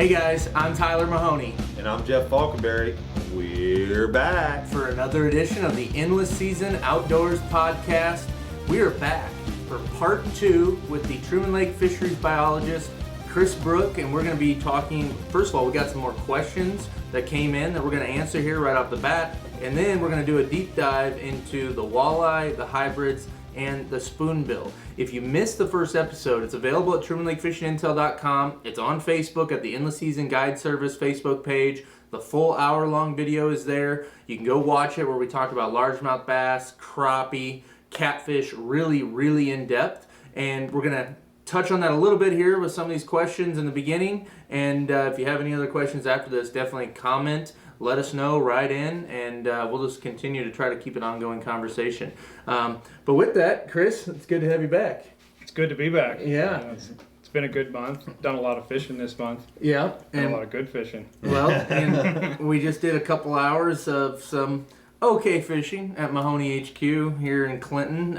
Hey guys, I'm Tyler Mahoney. And I'm Jeff Falkenberry. We're back for another edition of the Endless Season Outdoors Podcast. We are back for part 2 with the Truman Lake Fisheries Biologist, Chris Brook, and we're going to be talking, first of all, we got some more questions that came in that we're going to answer here right off the bat, and then we're going to do a deep dive into the walleye, the hybrids, and the spoonbill. If you missed the first episode, it's available at TrumanLakeFishingIntel.com. It's on Facebook at the Endless Season Guide Service Facebook page. The full hour-long video is there. You can go watch it where we talked about largemouth bass, crappie, catfish, really in depth. And we're going to touch on that a little bit here with some of these questions in the beginning. And if you have any other questions after this, definitely comment. Let us know, write in, and we'll just continue to try to keep an ongoing conversation. But with that, Chris, it's good to have you back. It's good to be back. Yeah. It's been a good month. Done a lot of fishing this month. Yeah. And a lot of good fishing. Well, and we just did a couple hours of some okay fishing at Mahoney HQ here in Clinton.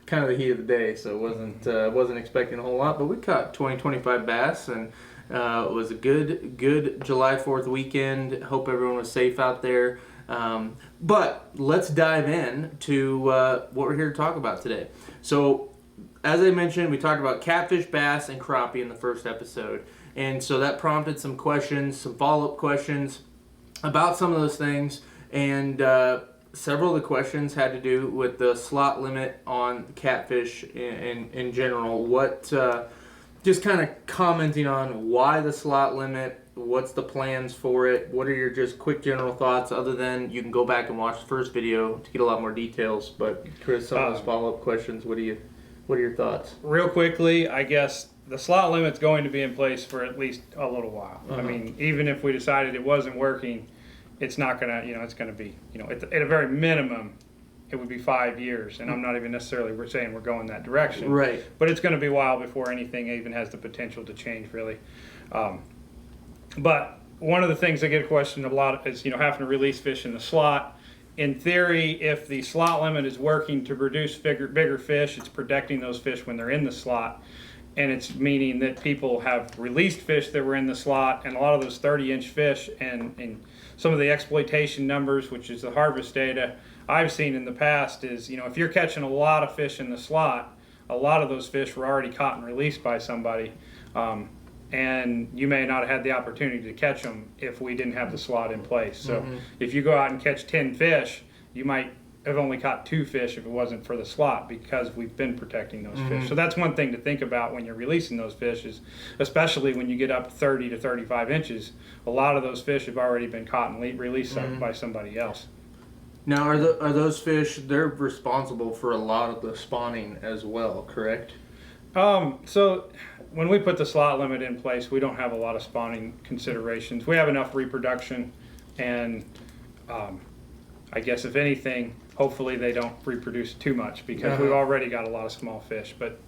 Kind of the heat of the day, so wasn't expecting a whole lot, but we caught 20-25 bass, and it was a good July 4th weekend. Hope everyone was safe out there. But let's dive in to what we're here to talk about today. So, as I mentioned, we talked about catfish, bass, and crappie in the first episode. And so that prompted some questions, some follow-up questions about some of those things. And several of the questions had to do with the slot limit on catfish in general. Just kind of commenting on why the slot limit, what's the plans for it, what are your just quick general thoughts, other than you can go back and watch the first video to get a lot more details. But Chris, some of those follow-up questions, what are your thoughts? Real quickly, I guess the slot limit's going to be in place for at least a little while. I mean, even if we decided it wasn't working, it's not going to, it's going to be, at a very minimum, it would be 5 years, and I'm not even necessarily saying we're going that direction. Right. But it's going to be a while before anything even has the potential to change, really. But one of the things I get questioned a lot is, having to release fish in the slot. In theory, if the slot limit is working to produce bigger fish, it's protecting those fish when they're in the slot. And it's meaning that people have released fish that were in the slot, and a lot of those 30-inch fish and some of the exploitation numbers, which is the harvest data I've seen in the past, is, if you're catching a lot of fish in the slot, a lot of those fish were already caught and released by somebody. And you may not have had the opportunity to catch them if we didn't have the slot in place. So if you go out and catch 10 fish, you might have only caught 2 fish if it wasn't for the slot, because we've been protecting those fish. So that's one thing to think about when you're releasing those fish, is especially when you get up 30 to 35 inches, a lot of those fish have already been caught and released by somebody else. Now, are those fish, they're responsible for a lot of the spawning as well, correct? So when we put the slot limit in place, we don't have a lot of spawning considerations. We have enough reproduction, and I guess if anything, hopefully they don't reproduce too much, because we've already got a lot of small fish. But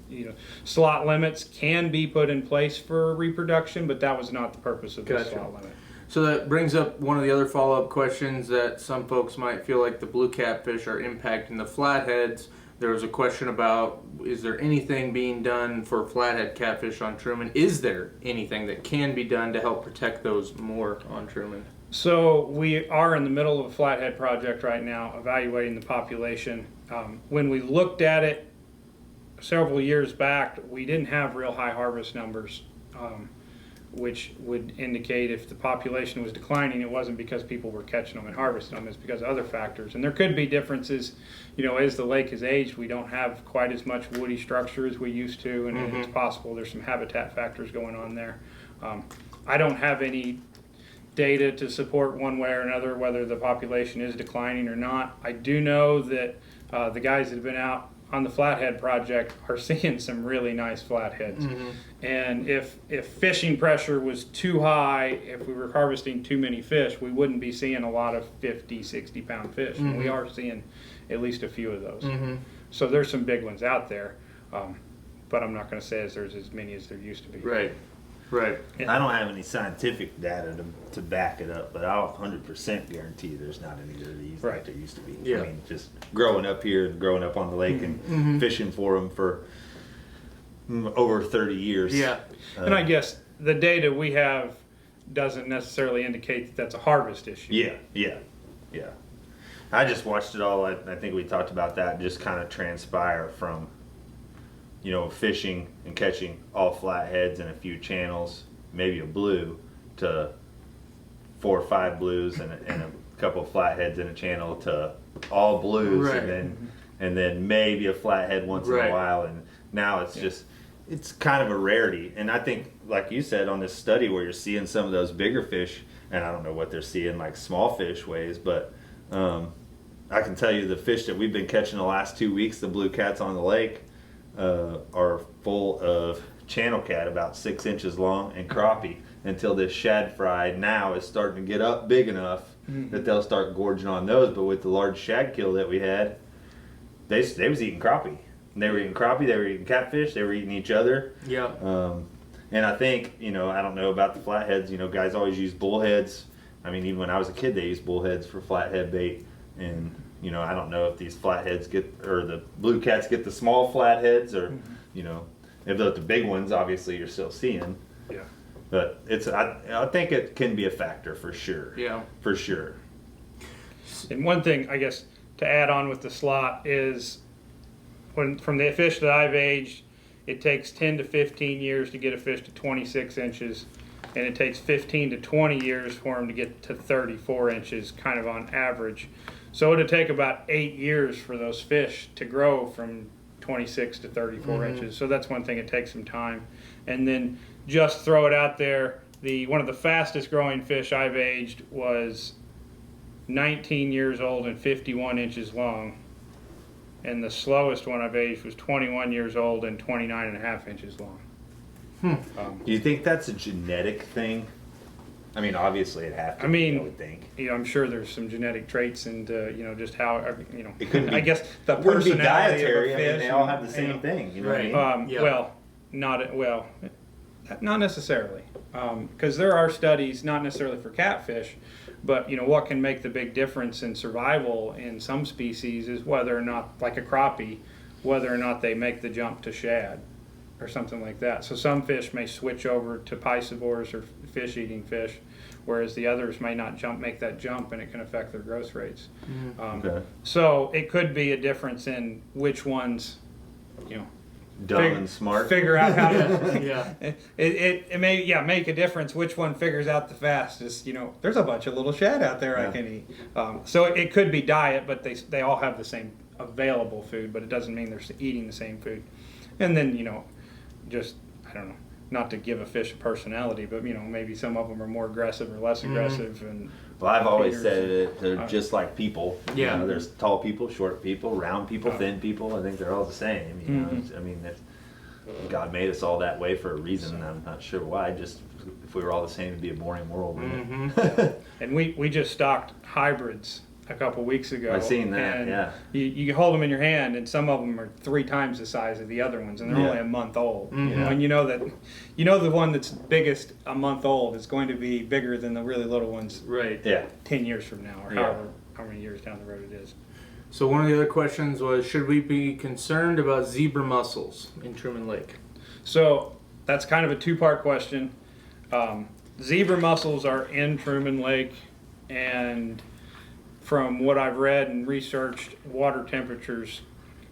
slot limits can be put in place for reproduction, but that was not the purpose of the slot limit. So that brings up one of the other follow-up questions that some folks might feel like the blue catfish are impacting the flatheads. There was a question about, is there anything being done for flathead catfish on Truman? Is there anything that can be done to help protect those more on Truman? So we are in the middle of a flathead project right now, evaluating the population. When we looked at it several years back, we didn't have real high harvest numbers, which would indicate if the population was declining, it wasn't because people were catching them and harvesting them, it's because of other factors. And there could be differences, as the lake has aged, we don't have quite as much woody structure as we used to, and it's possible there's some habitat factors going on there. I don't have any data to support one way or another whether the population is declining or not. I do know that the guys that have been out on the flathead project are seeing some really nice flatheads. And if fishing pressure was too high, if we were harvesting too many fish, we wouldn't be seeing a lot of 50, 60 pound fish. And we are seeing at least a few of those. So there's some big ones out there, but I'm not going to say there's as many as there used to be. Right. I don't have any scientific data to back it up, but I'll 100% guarantee there's not any of these like there used to be. Yeah. I mean, just growing up here and growing up on the lake and fishing for them for over 30 years. Yeah. And I guess the data we have doesn't necessarily indicate that that's a harvest issue. Yeah. I just watched it all. I think we talked about that. Just kind of transpire from, fishing and catching all flatheads and a few channels, maybe a blue, to 4 or 5 blues and a couple of flatheads in a channel to all blues, Right. and then maybe a flathead once in a while. And now it's just, it's kind of a rarity. And I think, like you said, on this study where you're seeing some of those bigger fish, and I don't know what they're seeing like small fish ways, but I can tell you the fish that we've been catching the last 2 weeks, the blue cats on the lake, are full of channel cat about 6 inches long and crappie, until this shad fry now is starting to get up big enough that they'll start gorging on those. But with the large shad kill that we had, they was eating crappie. They were eating crappie, they were eating catfish, they were eating each other. Yeah. And I think, I don't know about the flatheads, guys always use bullheads. I mean, even when I was a kid, they used bullheads for flathead bait. And, I don't know if these flatheads or the blue cats get the small flatheads, or, if the big ones, obviously, you're still seeing. Yeah. But I think it can be a factor for sure. Yeah. For sure. And one thing, I guess, to add on with the slot is, from the fish that I've aged, it takes 10 to 15 years to get a fish to 26 inches, and it takes 15 to 20 years for them to get to 34 inches, kind of on average. So it'll take about 8 years for those fish to grow from 26 to 34 inches. So that's one thing, it takes some time. And then just throw it out there, one of the fastest growing fish I've aged was 19 years old and 51 inches long. And the slowest one I've aged was 21 years old and 29 and a half inches long. Do you think that's a genetic thing? I mean, obviously it has to be, I would think. I'm sure there's some genetic traits and, just how, It could be, I guess the it wouldn't be personality dietary. of a fish. I mean, they all have the same thing, you know Right. what I mean? Yeah. Not necessarily. Because there are studies, not necessarily for catfish, but, what can make the big difference in survival in some species is whether or not, like a crappie, whether or not they make the jump to shad or something like that. So some fish may switch over to piscivores or fish-eating fish, whereas the others may not make that jump, and it can affect their growth rates. Okay. So it could be a difference in which ones, Dumb and smart. figure out how to. Yeah. It may make a difference which one figures out the fastest. There's a bunch of little shad out there I can eat. So it could be diet, but they all have the same available food, but it doesn't mean they're eating the same food. And then just, I don't know, not to give a fish a personality, but maybe some of them are more aggressive or less aggressive. And Well, I've always said it, they're just like people. Yeah. There's tall people, short people, round people, thin people. I think they're all the same. I mean, God made us all that way for a reason. And I'm not sure why. Just if we were all the same, it'd be a boring world. And we just stocked hybrids a couple weeks ago. I've seen that. And yeah. You hold them in your hand, and some of them are 3 times the size of the other ones, and they're only a month old. And the one that's biggest a month old is going to be bigger than the really little ones. Right. Yeah. 10 years from now, or however how many years down the road it is. So one of the other questions was, should we be concerned about zebra mussels in Truman Lake? So that's kind of a 2-part question. Zebra mussels are in Truman Lake, and from what I've read and researched, water temperatures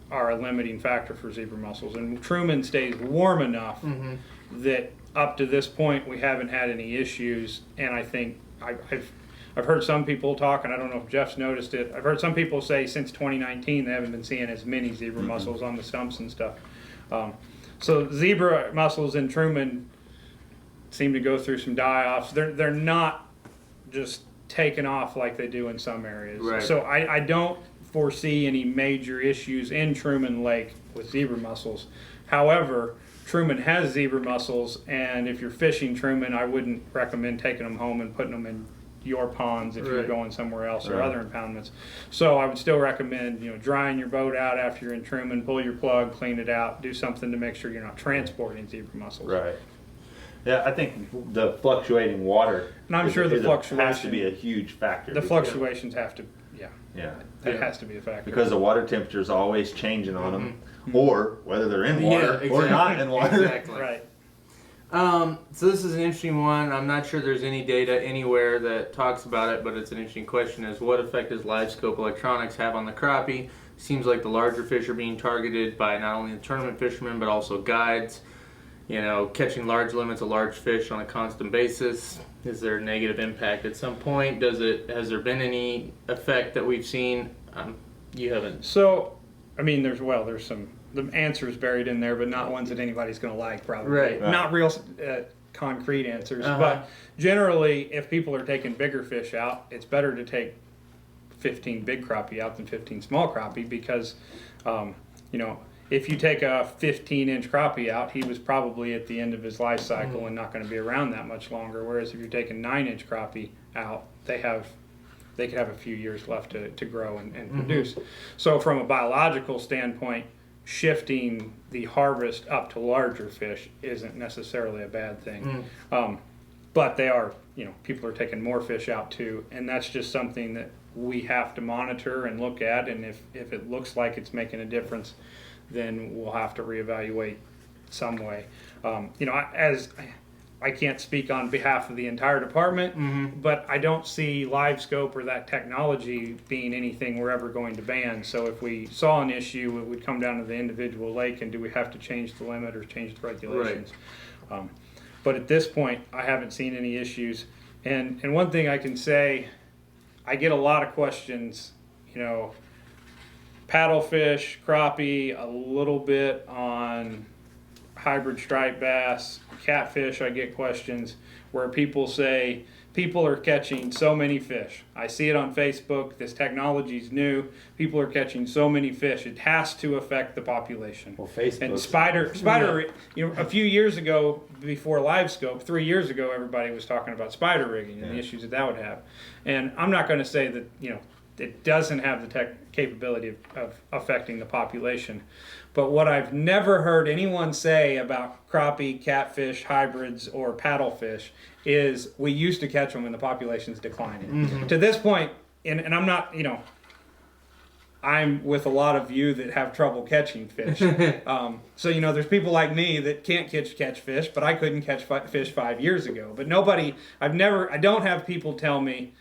are a limiting factor for zebra mussels. And Truman stays warm enough that up to this point we haven't had any issues. And I think I've heard some people talk, and I don't know if Jeff's noticed it, I've heard some people say since 2019 they haven't been seeing as many zebra mussels on the stumps and stuff. So zebra mussels in Truman seem to go through some die-offs. They're not just taken off like they do in some areas. Right. So I don't foresee any major issues in Truman Lake with zebra mussels. However, Truman has zebra mussels, and if you're fishing Truman, I wouldn't recommend taking them home and putting them in your ponds if you're going somewhere else or other impoundments. So I would still recommend, drying your boat out after you're in Truman, pull your plug, clean it out, do something to make sure you're not transporting zebra mussels. Right. Yeah, I think the fluctuating water. And I'm sure the fluctuation has to be a huge factor. The fluctuations have to, that has to be a factor. Because the water temperature is always changing on them, or whether they're in water or not in water. Exactly. Right. So this is an interesting one. I'm not sure there's any data anywhere that talks about it, but it's an interesting question: is what effect does live scope electronics have on the crappie? Seems like the larger fish are being targeted by not only the tournament fishermen but also guides. Catching large limits of large fish on a constant basis. Is there a negative impact at some point? Has there been any effect that we've seen? You haven't. So, I mean, there's some the answers buried in there, but not ones that anybody's going to like, probably. Right. Not real concrete answers. Uh-huh. But generally, if people are taking bigger fish out, it's better to take 15 big crappie out than 15 small crappie because, if you take a 15-inch crappie out, he was probably at the end of his life cycle and not going to be around that much longer. Whereas if you're taking 9-inch crappie out, they could have a few years left to grow and produce. So from a biological standpoint, shifting the harvest up to larger fish isn't necessarily a bad thing. But they are, people are taking more fish out too, and that's just something that we have to monitor and look at, and if it looks like it's making a difference, then we'll have to reevaluate some way. As I can't speak on behalf of the entire department, but I don't see live scope or that technology being anything we're ever going to ban. So if we saw an issue, it would come down to the individual lake, and do we have to change the limit or change the regulations? Right. But at this point, I haven't seen any issues. And one thing I can say, I get a lot of questions, paddlefish, crappie, a little bit on hybrid striped bass, catfish. I get questions where people say people are catching so many fish. I see it on Facebook. This technology's new. People are catching so many fish. It has to affect the population. Well, Facebook and spider. A few years ago, before LiveScope, 3 years ago, everybody was talking about spider rigging and the issues that would have. And I'm not going to say that it doesn't have the tech capability of affecting the population. But what I've never heard anyone say about crappie, catfish, hybrids, or paddlefish is we used to catch them when the population's declining. To this point, and I'm not, I'm with a lot of you that have trouble catching fish. So, there's people like me that can't catch fish, but I couldn't catch fish 5 years ago. But I don't have people tell me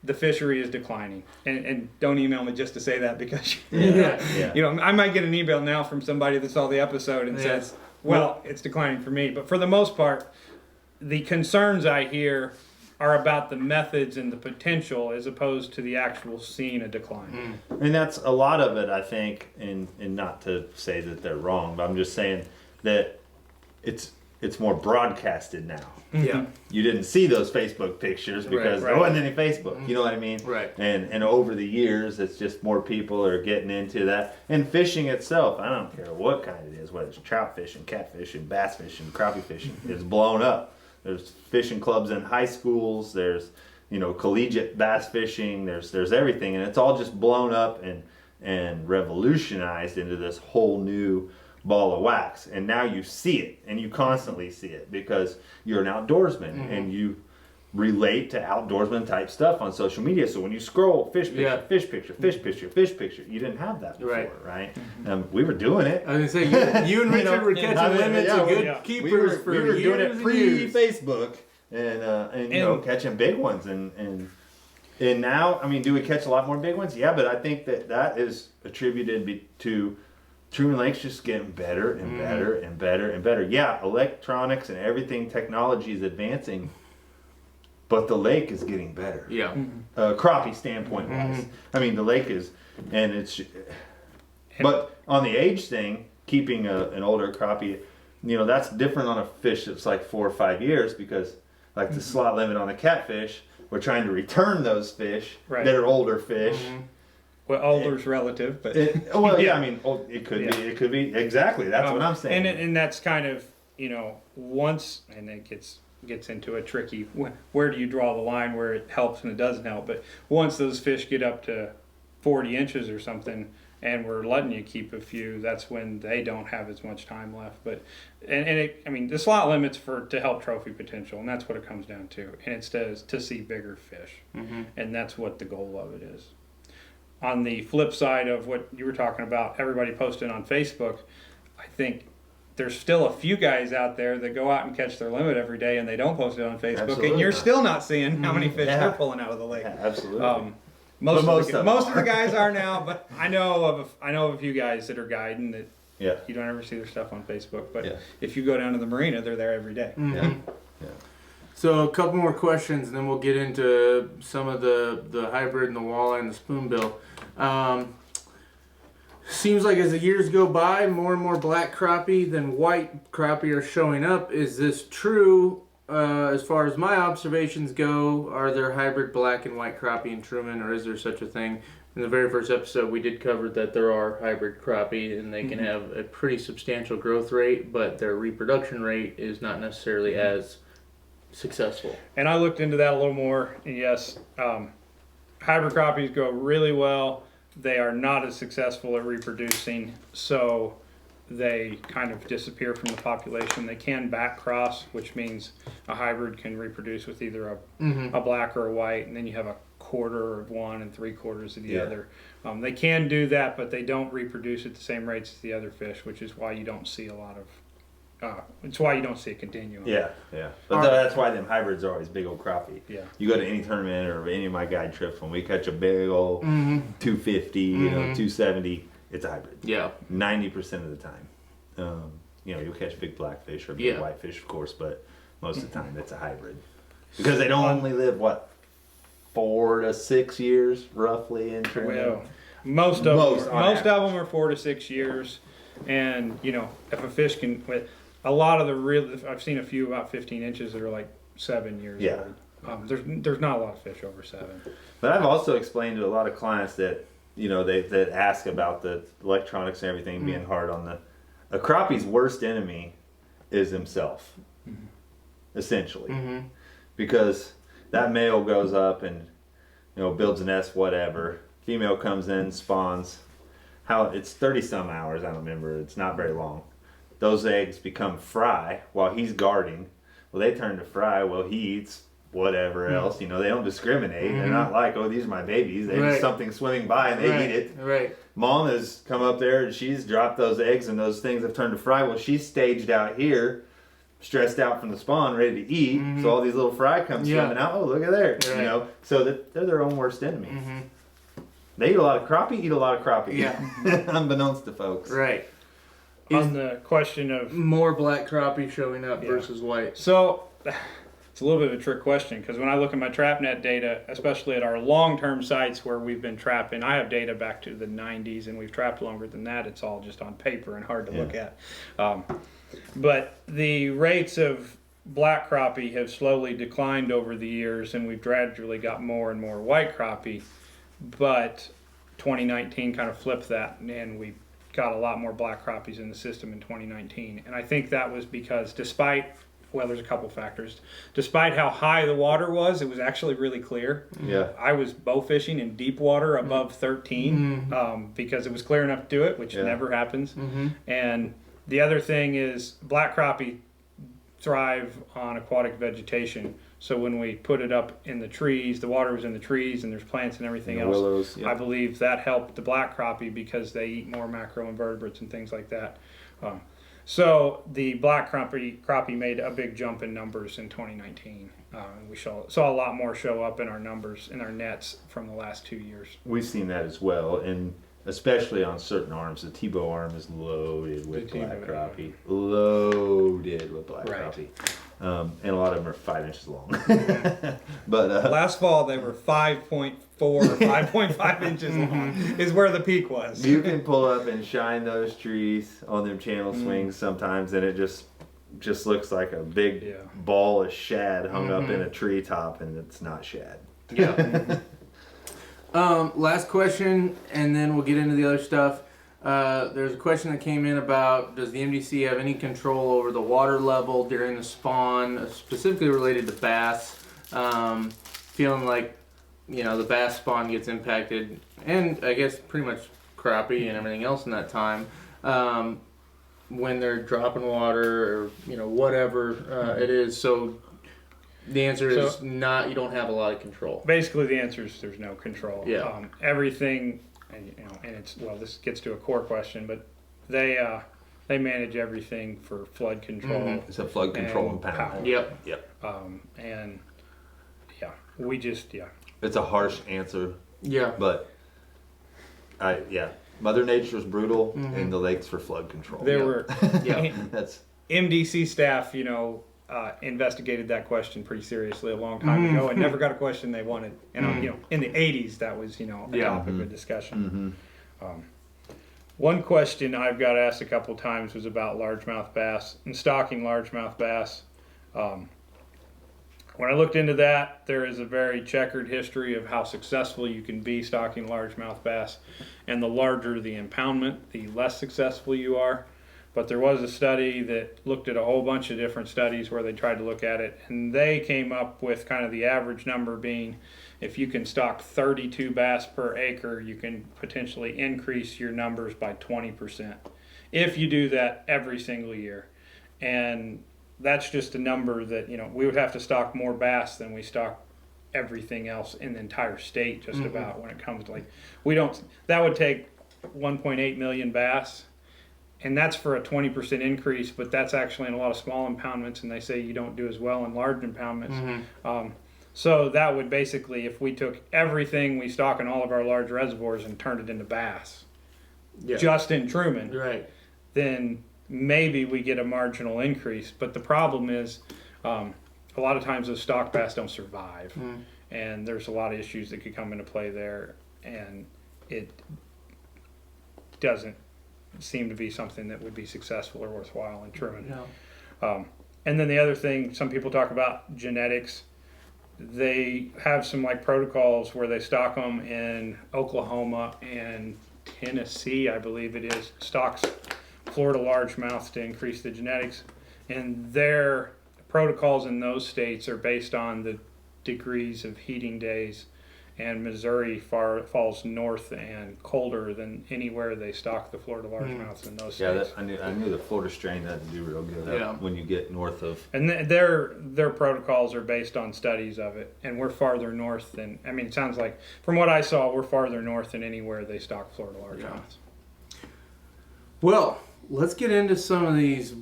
the fishery is declining, and don't email me just to say that because I might get an email now from somebody that saw the episode and says, well, it's declining for me. But for the most part, the concerns I hear are about the methods and the potential as opposed to the actual seeing a decline. And that's a lot of it, I think, and not to say that they're wrong, but I'm just saying that it's more broadcasted now. Yeah. You didn't see those Facebook pictures because there wasn't any Facebook. You know what I mean? Right. And over the years, it's just more people are getting into that. And fishing itself, I don't care what kind it is, whether it's trout fishing, catfish, and bass fishing, crappie fishing, it's blown up. There's fishing clubs in high schools. There's collegiate bass fishing. There's everything, and it's all just blown up and revolutionized into this whole new ball of wax. And now you see it, and you constantly see it because you're an outdoorsman and you relate to outdoorsman type stuff on social media. So when you scroll fish picture, fish picture, fish picture, fish picture, you didn't have that before, right? We were doing it. I was going to say, you and Richard were catching limits and good keepers for years. We were doing it pre-Facebook and catching big ones. And now, do we catch a lot more big ones? Yeah, but I think that is attributed to Truman Lake's just getting better and better and better and better. Yeah, electronics and everything, technology is advancing, but the lake is getting better. Yeah. Crappie standpoint wise. The lake is, and it's, but on the age thing, keeping an older crappie, that's different on a fish that's like 4 or 5 years because like the slot limit on a catfish, we're trying to return those fish that are older fish. Well, older's relative, but it could be exactly. That's what I'm saying. And that's kind of once, and it gets into a tricky where do you draw the line where it helps and it doesn't help. But once those fish get up to 40 inches or something, and we're letting you keep a few, that's when they don't have as much time left. But the slot limit's to help trophy potential, and that's what it comes down to. And it's to see bigger fish, and that's what the goal of it is. On the flip side of what you were talking about, everybody posting on Facebook, I think there's still a few guys out there that go out and catch their limit every day and they don't post it on Facebook, Absolutely and you're not. still not seeing how many fish Yeah. they're pulling out of the lake. Yeah, absolutely. Most But of the guys are now, but I know of a few guys that are guiding that Yeah. you don't ever see their stuff on Facebook. But Yeah. if you go down to the marina, they're there every day. Yeah. Yeah. So a couple more questions, and then we'll get into some of the hybrid and the walleye and the spoonbill. Seems like as the years go by, more and more black crappie than white crappie are showing up. Is this true? As far as my observations go, are there hybrid black and white crappie in Truman, or is there such a thing? In the very first episode, we did cover that there are hybrid crappie, and they can have a pretty substantial growth rate, but their reproduction rate is not necessarily as successful. And I looked into that a little more, and yes, hybrid crappies go really well. They are not as successful at reproducing, so they kind of disappear from the population. They can back cross, which means a hybrid can reproduce with either a black or a white, and then you have a quarter of one and 3/4 of the other. They can do that, but they don't reproduce at the same rates as the other fish, which is why you don't see a lot of. It's why you don't see a continuum. Yeah, yeah. But that's why them hybrids are always big old crappie. Yeah. You go to any tournament or any of my guide trips, when we catch a big old 250, 270, it's a hybrid. Yeah. 90% of the time. You'll catch big blackfish or big whitefish, of course, but most of the time it's a hybrid. Because they don't only live, 4 to 6 years, roughly, in Truman? Well, most of them are 4 to 6 years. And, if a fish can... A lot of I've seen a few about 15 inches that are like 7 years old. There's not a lot of fish over 7. But I've also explained to a lot of clients that, that ask about the electronics and everything being hard on a crappie's worst enemy is himself, essentially. Because that male goes up and, builds a nest, whatever. Female comes in, spawns. It's 30 some hours, I don't remember. It's not very long. Those eggs become fry while he's guarding. Well, they turn to fry. Well, he eats whatever else. They don't discriminate. They're not like, oh, these are my babies. They just something swimming by and they eat it. Right. Mom has come up there and she's dropped those eggs and those things have turned to fry. Well, she's staged out here, stressed out from the spawn, ready to eat. So all these little fry come swimming out. Oh, look at there. Right. So they're their own worst enemy. They eat a lot of crappie. Yeah. Unbeknownst to folks. Right. On the question of... More black crappie showing up versus white. So, it's a little bit of a trick question, because when I look at my trap net data, especially at our long-term sites where we've been trapping, I have data back to the 90s, and we've trapped longer than that. It's all just on paper and hard to look at. But the rates of black crappie have slowly declined over the years, and we've gradually got more and more white crappie. But 2019 kind of flipped that, and we got a lot more black crappies in the system in 2019. And I think that was because there's a couple factors. Despite how high the water was, it was actually really clear. Yeah. I was bow fishing in deep water above 13 because it was clear enough to do it, which never happens. And the other thing is black crappie thrive on aquatic vegetation. So when we put it up in the trees, the water was in the trees and there's plants and everything else. Willows, I believe that helped the black crappie because they eat more macroinvertebrates and things like that. So the black crappie made a big jump in numbers in 2019. We saw a lot more show up in our numbers, in our nets from the last 2 years. We've seen that as well, and especially on certain arms. The Tebow arm is loaded with black crappie. Loaded with black crappie. And a lot of them are 5 inches long. But last fall they were 5.4 or 5.5 inches long is where the peak was. You can pull up and shine those trees on them channel swings sometimes, and it just looks like a big ball of shad hung up in a treetop, and it's not shad. Yeah. Last question, and then we'll get into the other stuff. There's a question that came in about, does the MDC have any control over the water level during the spawn, specifically related to bass? Feeling like, the bass spawn gets impacted, and I guess pretty much crappie and everything else in that time, when they're dropping water or, whatever it is. So the answer is not, you don't have a lot of control. Basically, the answer is there's no control. Yeah. Everything, and it's, this gets to a core question, but they They manage everything for flood control. It's a flood control and power. Yep. And yeah, we just It's a harsh answer, Yeah. but Mother Nature's brutal, and the lake's for flood control. There were That's MDC staff, investigated that question pretty seriously a long time ago and never got a question they wanted. And in the 80s, that was a topic of discussion. One question I've got asked a couple times was about largemouth bass and stocking largemouth bass. When I looked into that, there is a very checkered history of how successful you can be stocking largemouth bass, and the larger the impoundment, the less successful you are. But there was a study that looked at a whole bunch of different studies where they tried to look at it, and they came up with kind of the average number being, if you can stock 32 bass per acre, you can potentially increase your numbers by 20% if you do that every single year. And that's just a number that, we would have to stock more bass than we stock everything else in the entire state, just about, when it comes to that would take 1.8 million bass. And that's for a 20% increase, but that's actually in a lot of small impoundments, and they say you don't do as well in large impoundments. So that would basically, if we took everything we stock in all of our large reservoirs and turned it into bass, just in Truman, then maybe we get a marginal increase. But the problem is, a lot of times those stock bass don't survive, and there's a lot of issues that could come into play there, and it doesn't seem to be something that would be successful or worthwhile in Truman. And then the other thing, some people talk about genetics. They have some protocols where they stock them in Oklahoma and Tennessee, I believe it is, stocks Florida largemouth to increase the genetics. And their protocols in those states are based on the degrees of heating days. And Missouri falls north and colder than anywhere they stock the Florida largemouths in those states. I knew the Florida strain had to do real good when you get north of. And their protocols are based on studies of it, and we're farther north than. I mean, it sounds like from what I saw, we're farther north than anywhere they stock Florida largemouths. Well, let's get into some of these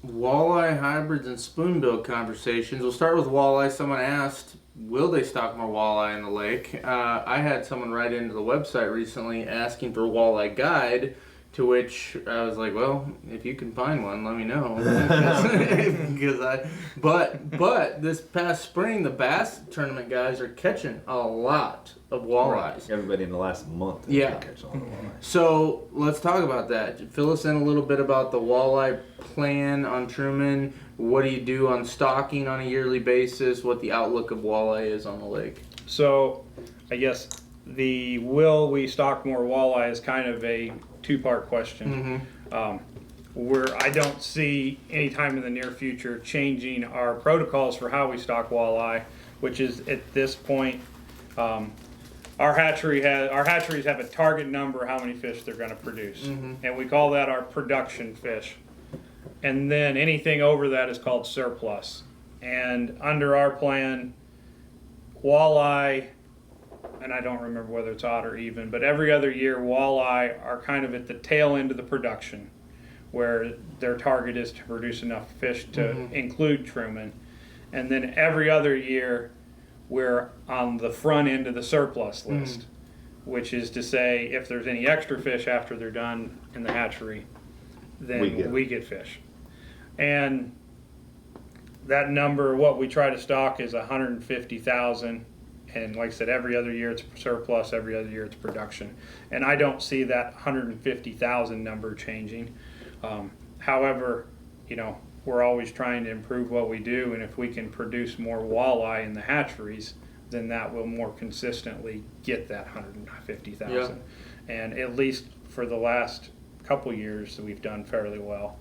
walleye hybrids and spoonbill conversations. We'll start with walleye. Someone asked, will they stock more walleye in the lake? I had someone write into the website recently asking for a walleye guide, to which I was like, well, if you can find one, let me know. But this past spring, the bass tournament guys are catching a lot of walleyes. Everybody in the last month. Catching a lot of walleye. So let's talk about that. Fill us in a little bit about the walleye plan on Truman. What do you do on stocking on a yearly basis? What the outlook of walleye is on the lake? So I guess the will we stock more walleye is kind of a two-part question. I don't see any time in the near future changing our protocols for how we stock walleye, which is at this point, our hatcheries have a target number how many fish they're going to produce, and we call that our production fish. And then anything over that is called surplus. And under our plan, walleye, and I don't remember whether it's odd or even, but every other year walleye are kind of at the tail end of the production, where their target is to produce enough fish to include Truman. And then every other year we're on the front end of the surplus list, which is to say if there's any extra fish after they're done in the hatchery, then we get fish. And that number, what we try to stock is 150,000. And like I said, every other year it's surplus, every other year it's production. And I don't see that 150,000 number changing. However, we're always trying to improve what we do. And if we can produce more walleye in the hatcheries, then that will more consistently get that 150,000. And at least for the last couple years, we've done fairly well.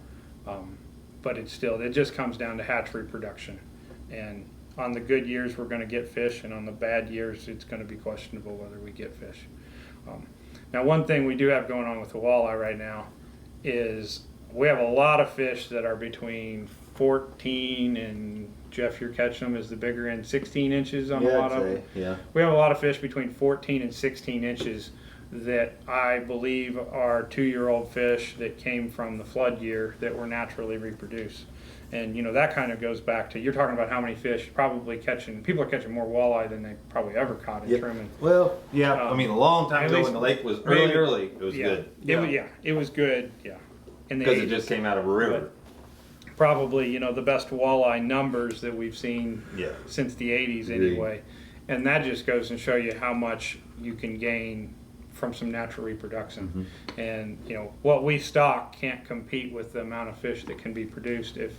But it just comes down to hatchery production. And on the good years, we're going to get fish, and on the bad years, it's going to be questionable whether we get fish. Now, one thing we do have going on with the walleye right now is we have a lot of fish that are between 14 and, Jeff, you're catching them as the bigger end, 16 inches on a lot of them. Yeah. We have a lot of fish between 14 and 16 inches that I believe are 2-year-old fish that came from the flood year that were naturally reproduced. And that kind of goes back to, you're talking about how many fish people are catching more walleye than they probably ever caught in Truman. Well, yeah, I mean, a long time ago least- when the lake was early, it was good. It was good, in the Because it 80s. just came out of a river. Probably, the best walleye numbers that we've seen since the 80s anyway. And that just goes and show you how much you can gain from some natural reproduction. And, what we stock can't compete with the amount of fish that can be produced if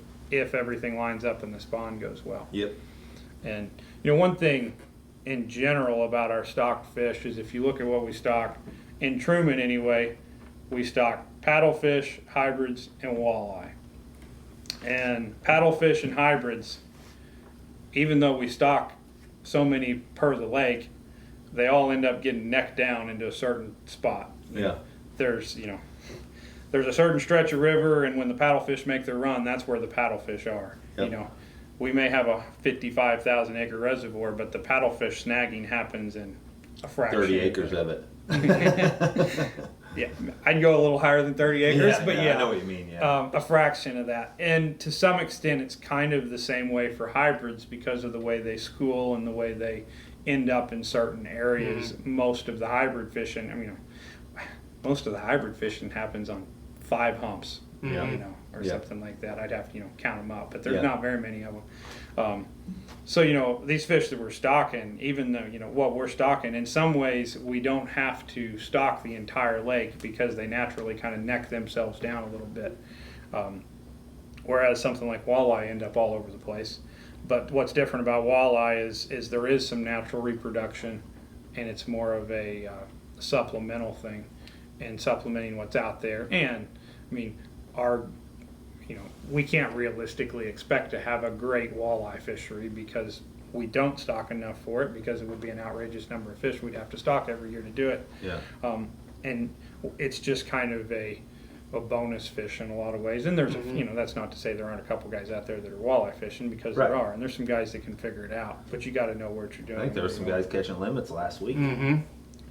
everything lines up and the spawn goes well. Yep. And, one thing in general about our stocked fish is if you look at what we stock, in Truman anyway, we stock paddlefish, hybrids, and walleye. And paddlefish and hybrids, even though we stock so many per the lake, they all end up getting necked down into a certain spot. Yeah. There's a certain stretch of river, and when the paddlefish make their run, that's where the paddlefish are. Yep. We may have a 55,000 acre reservoir, but the paddlefish snagging happens in a fraction. 30 acres of it. Yeah, I'd go a little higher than 30 acres, but I know what you mean. Yeah. a fraction of that. And to some extent, it's kind of the same way for hybrids because of the way they school and the way they end up in certain areas. Most of the hybrid fishing, most of the hybrid fishing happens on 5 humps, or something like that. I'd have to, count them up, but there's not very many of them. So, these fish that we're stocking, even though, what we're stocking, in some ways we don't have to stock the entire lake because they naturally kind of neck themselves down a little bit. Whereas something like walleye end up all over the place. But what's different about walleye is there is some natural reproduction, and it's more of a supplemental thing, and supplementing what's out there. And, we can't realistically expect to have a great walleye fishery because we don't stock enough for it, because it would be an outrageous number of fish we'd have to stock every year to do it. Yeah. And it's just kind of a bonus fish in a lot of ways. And there's that's not to say there aren't a couple guys out there that are walleye fishing, because there are, and there's some guys that can figure it out, but you got to know what you're doing. I think there were some guys catching limits last week.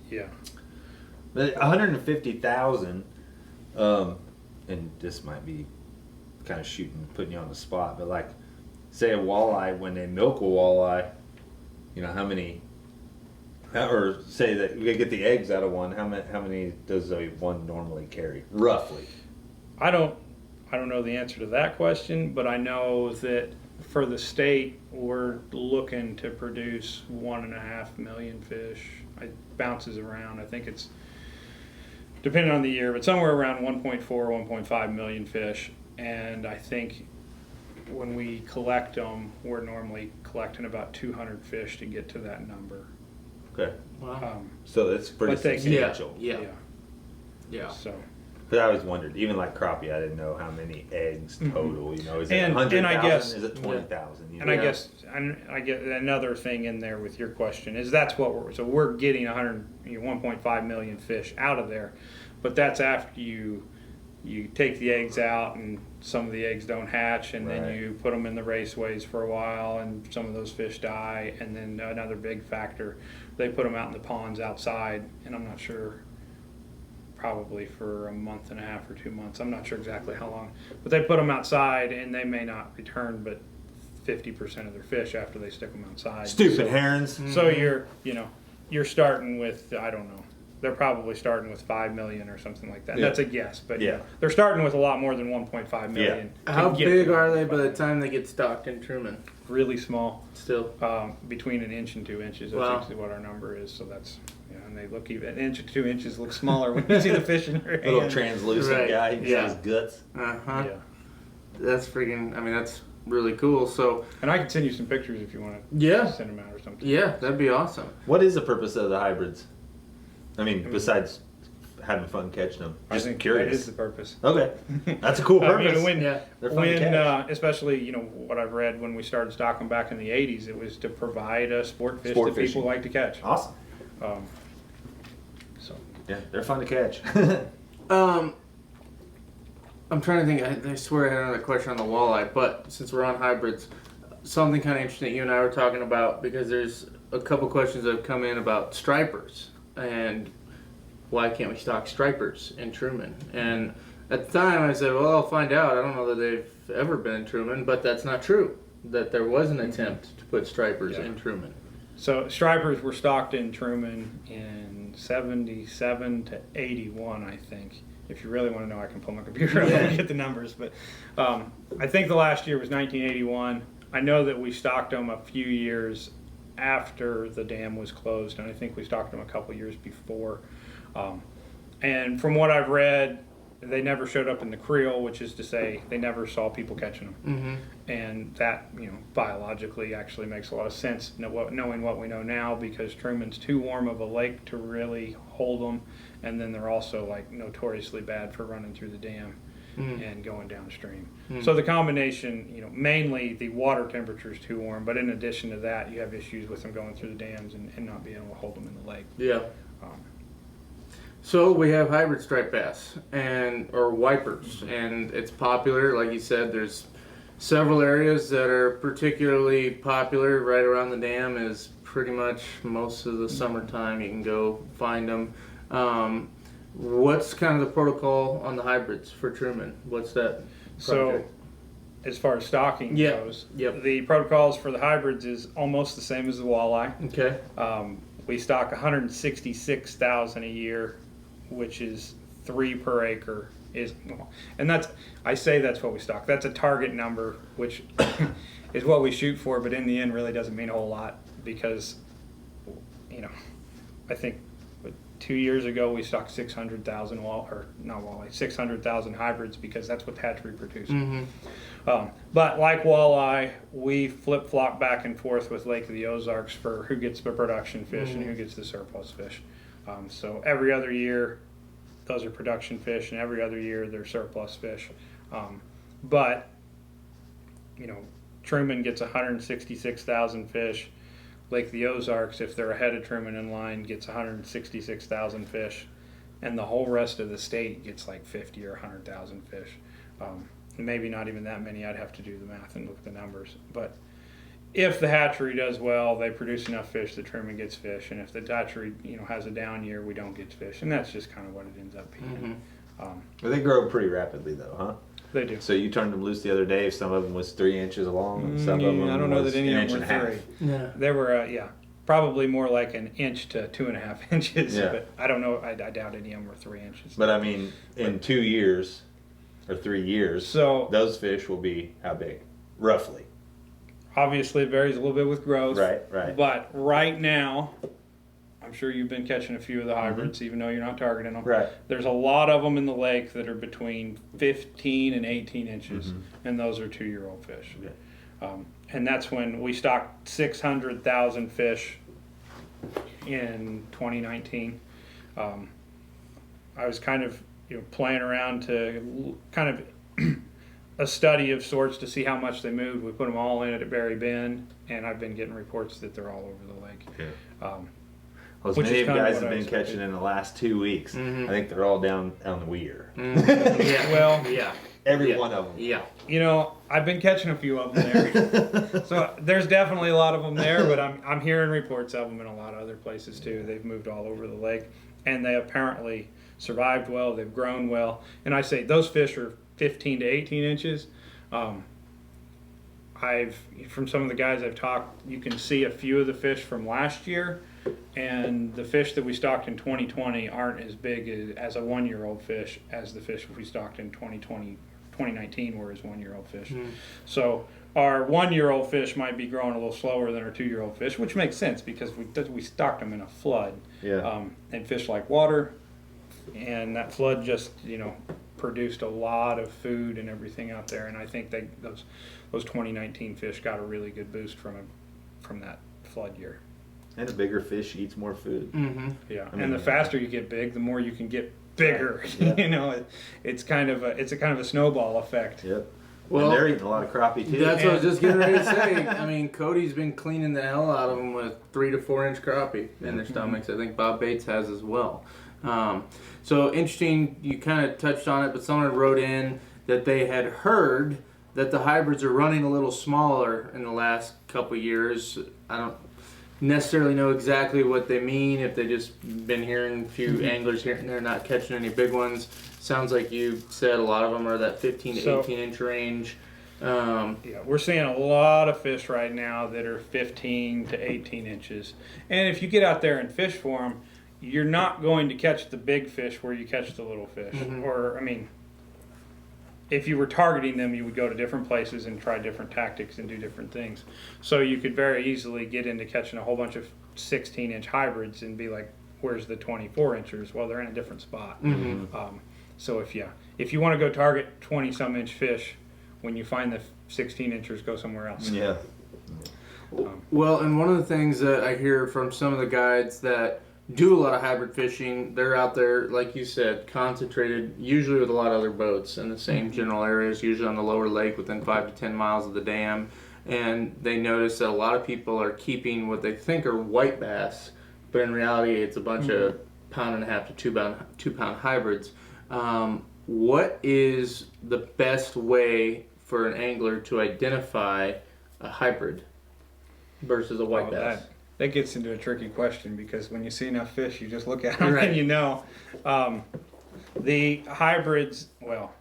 Yeah. But 150,000, and this might be kind of putting you on the spot, but like, say a walleye, when they milk a walleye, how many, or say that we get the eggs out of one, how many does a one normally carry, roughly? I don't know the answer to that question, but I know that for the state, we're looking to produce 1.5 million fish. It bounces around. I think it's depending on the year, but somewhere around 1.4, 1.5 million fish. And I think when we collect them, we're normally collecting about 200 fish to get to that number. Okay. Wow. So that's pretty substantial. Yeah. So. But I always wondered, even like crappie, I didn't know how many eggs total. Is it And 100,000? Is it 20,000? And I guess I get another thing in there with your question is that's what we're getting 1.5 million fish out of there, but that's after you take the eggs out and some of the eggs don't hatch, and then you put them in the raceways for a while, and some of those fish die. And then another big factor, they put them out in the ponds outside, and I'm not sure, probably for a month and a half or 2 months. I'm not sure exactly how long, but they put them outside, and they may not return but 50% of their fish after they stick them outside. Stupid herons. So you're starting with, I don't know, they're probably starting with 5 million or something like that. That's a guess, but they're starting with a lot more than 1.5 million. How big are they by the time they get stocked in Truman? Really small. Still. Between 1 inch and 2 inches. That's Wow. actually what our number is. So that's, and they look even, 1 inch or 2 inches look smaller when you see the fish in your hand. Little translucent guy. You can see Yeah. his guts. Uh-huh. That's freaking, that's really cool. So. And I can send you some pictures if you want to send them out or something. Yeah, that'd be awesome. What is the purpose of the hybrids? Besides having fun catching them, I think curious. that is the purpose. Okay, that's a cool purpose. They're fun to catch. Especially what I've read when we started stocking back in the '80s, it was to provide a sport fish that people like to catch. Awesome. So yeah, they're fun to catch. I'm trying to think. I swear I had another question on the walleye, but since we're on hybrids, something kind of interesting that you and I were talking about, because there's a couple questions that have come in about stripers. And why can't we stock stripers in Truman? And at the time I said, well, I'll find out. I don't know that they've ever been in Truman, but that's not true. That there was an attempt to put stripers in Truman. So stripers were stocked in Truman in 77 to 81, I think. If you really want to know, I can pull my computer out and get the numbers. But I think the last year was 1981. I know that we stocked them a few years after the dam was closed, and I think we stocked them a couple years before. And from what I've read, they never showed up in the creel, which is to say they never saw people catching them. Mm-hmm. And that, biologically actually makes a lot of sense knowing what we know now, because Truman's too warm of a lake to really hold them, and then they're also like notoriously bad for running through the dam and going downstream. So the combination, mainly the water temperature is too warm, but in addition to that, you have issues with them going through the dams and not being able to hold them in the lake. Yeah. So we have hybrid striped bass or wipers, and it's popular. Like you said, there's several areas that are particularly popular. Right around the dam is pretty much most of the summertime. You can go find them. What's kind of the protocol on the hybrids for Truman? What's that project? So as far as stocking goes, the protocols for the hybrids is almost the same as the walleye. Okay. We stock 166,000 a year, which is 3 per acre. And that's what we stock. That's a target number, which is what we shoot for, but in the end really doesn't mean a whole lot, because I think 2 years ago we stocked 600,000 600,000 hybrids, because that's what the hatchery produced. But like walleye, we flip-flop back and forth with Lake of the Ozarks for who gets the production fish and who gets the surplus fish. So every other year those are production fish, and every other year they're surplus fish. But Truman gets 166,000 fish. Lake of the Ozarks, if they're ahead of Truman in line, gets 166,000 fish, and the whole rest of the state gets like 50 or 100,000 fish. Maybe not even that many. I'd have to do the math and look at the numbers. But if the hatchery does well, they produce enough fish that Truman gets fish, and if the hatchery has a down year, we don't get fish, and that's just kind of what it ends up being. Well, they grow pretty rapidly though, huh? They do. So you turned them loose the other day. Some of them was 3 inches long, and some of them I don't know was that any an of inch them and a were half. 3. Yeah, they were probably more like an inch to 2.5 inches. Yeah. But I don't know. I doubt any of them were 3 inches. But I mean, in 2 years or 3 years, so those fish will be how big, roughly? Obviously, it varies a little bit with growth. Right. But right now, I'm sure you've been catching a few of the hybrids, even though you're not targeting them. Right. There's a lot of them in the lake that are between 15 and 18 inches, and those are 2-year-old fish. Yeah. And that's when we stocked 600,000 fish in 2019. I was kind of playing around to kind of a study of sorts to see how much they moved. We put them all in at Berry Bend, and I've been getting reports that they're all over the lake. Yeah. Well, Which many is of you kind of guys what have I been catching in the last 2 weeks. I think they're all down on the weir. Yeah. Well, Every one of them. Yeah. I've been catching a few of them there. So there's definitely a lot of them there, but I'm hearing reports of them in a lot of other places too. They've moved all over the lake, and they apparently survived well. They've grown well. And I say those fish are 15 to 18 inches. From some of the guys I've talked, you can see a few of the fish from last year, and the fish that we stocked in 2020 aren't as big as a 1-year-old fish as the fish we stocked in 2019 were as 1-year-old fish. So our 1-year-old fish might be growing a little slower than our 2-year-old fish, which makes sense because we stocked them in a flood. And fish like water, and that flood just produced a lot of food and everything out there, and I think those 2019 fish got a really good boost from that flood year. And a bigger fish eats more food. Yeah, and the faster you get big, the more you can get bigger. It's kind of a snowball effect. Yep. Well, and they're eating a lot of crappie too. That's what I was just getting ready to say. I mean, Cody's been cleaning the hell out of them with 3 to 4 inch crappie in their stomachs. I think Bob Bates has as well. So interesting, you kind of touched on it, but someone wrote in that they had heard that the hybrids are running a little smaller in the last couple years. necessarily know exactly what they mean, if they just been hearing a few anglers here and there not catching any big ones. Sounds like you said a lot of them are that 15 to 18 inch range. Yeah, we're seeing a lot of fish right now that are 15 to 18 inches. And if you get out there and fish for them, you're not going to catch the big fish where you catch the little fish. Or, I mean, if you were targeting them, you would go to different places and try different tactics and do different things. So you could very easily get into catching a whole bunch of 16-inch hybrids and be like, where's the 24 inchers? Well, they're in a different spot. So if you want to go target 20-some inch fish, when you find the 16 inchers, go somewhere else. Yeah. Well, and one of the things that I hear from some of the guides that do a lot of hybrid fishing, they're out there, like you said, concentrated, usually with a lot of other boats in the same general areas, usually on the lower lake within 5 to 10 miles of the dam. And they notice that a lot of people are keeping what they think are white bass, but in reality it's a bunch of 1.5 to 2 pound hybrids. What is the best way for an angler to identify a hybrid versus a white bass? That gets into a tricky question, because when you see enough fish, you just look at them Right. and you know. The hybrids, well,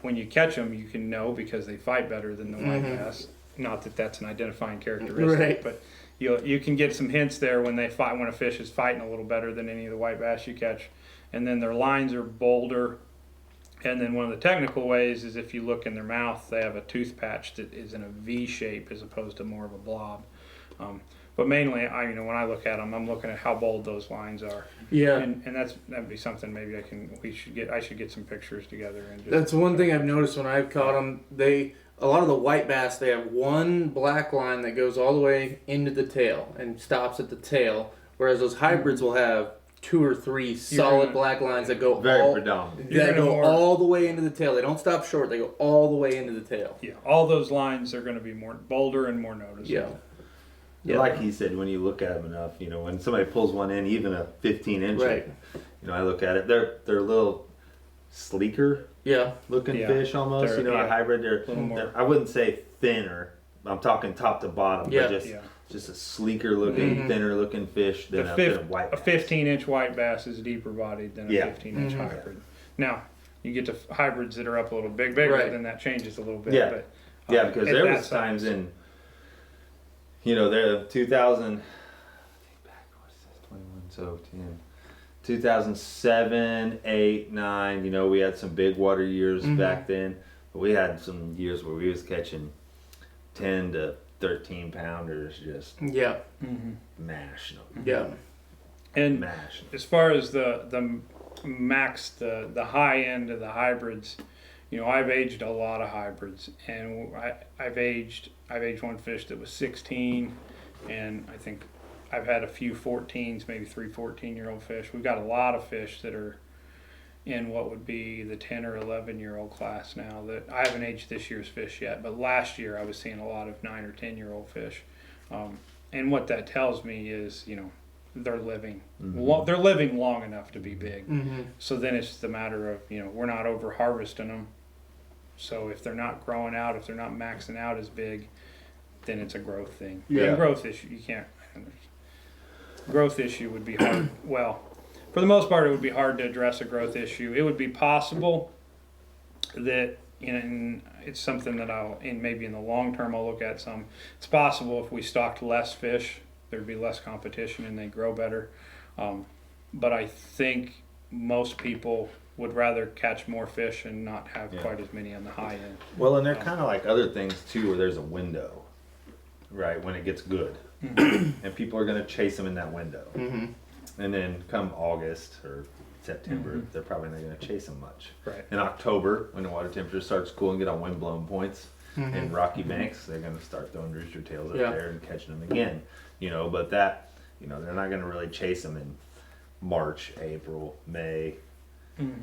when you catch them, you can know because they fight better than the white bass. Not that that's an identifying characteristic, Right. but you can get some hints there when they fight, when a fish is fighting a little better than any of the white bass you catch. And then their lines are bolder. And then one of the technical ways is if you look in their mouth, they have a tooth patch that is in a V shape as opposed to more of a blob. But mainly, when I look at them, I'm looking at how bold those lines are. Yeah. And that'd be something maybe I should get some pictures together and just, That's one thing I've noticed when I've caught them. A lot of the white bass, they have one black line that goes all the way into the tail and stops at the tail, whereas those hybrids will have 2 or 3 solid black lines that go Very predominant. That go all the way into the tail. They don't stop short. They go all the way into the tail. Yeah, all those lines are going to be more bolder and more noticeable. Yeah. Yeah. Like he said, when you look at them enough, when somebody pulls one in, even a 15-inch, Right. I look at it, they're a little sleeker looking fish almost. A hybrid. They're I wouldn't say thinner. I'm talking top to bottom. Yeah. But just a sleeker looking, thinner looking fish than a white bass. A 15-inch white bass is deeper bodied than a 15-inch hybrid. Now, you get to hybrids that are up a little bigger, then that changes a little bit. Yeah. But, because there was times in, they're 2000, I think back, what's this, 21, so 10, 2007, 8, 9, we had some big water years back then, but we had some years where we was catching 10 to 13 pounders, just mashing them. Yeah. And mashing. As far as the max, the high end of the hybrids, I've aged a lot of hybrids, and I've aged one fish that was 16, and I think I've had a few 14s, maybe 3 14-year-old fish. We've got a lot of fish that are in what would be the 10 or 11-year-old class now. That I haven't aged this year's fish yet, but last year I was seeing a lot of 9 or 10-year-old fish, and what that tells me is, they're living. They're living long enough to be big. So then it's the matter of we're not over harvesting them. So if they're not growing out, if they're not maxing out as big, then it's a growth thing. Yeah. Growth issue, you can't. Growth issue would be hard. Well, for the most part, it would be hard to address a growth issue. It would be possible that, and it's something that maybe in the long term I'll look at some. It's possible if we stocked less fish, there'd be less competition and they grow better. But I think most people would rather catch more fish and not have quite as many on the high end. Well, and they're kind of like other things too, where there's a window, right, when it gets good. And people are going to chase them in that window. And then come August or September, they're probably not going to chase them much. Right. In October, when the water temperature starts cooling, get on wind-blown points and rocky banks, they're going to start throwing rooster tails up there and catching them again. But that, they're not going to really chase them in March, April, May,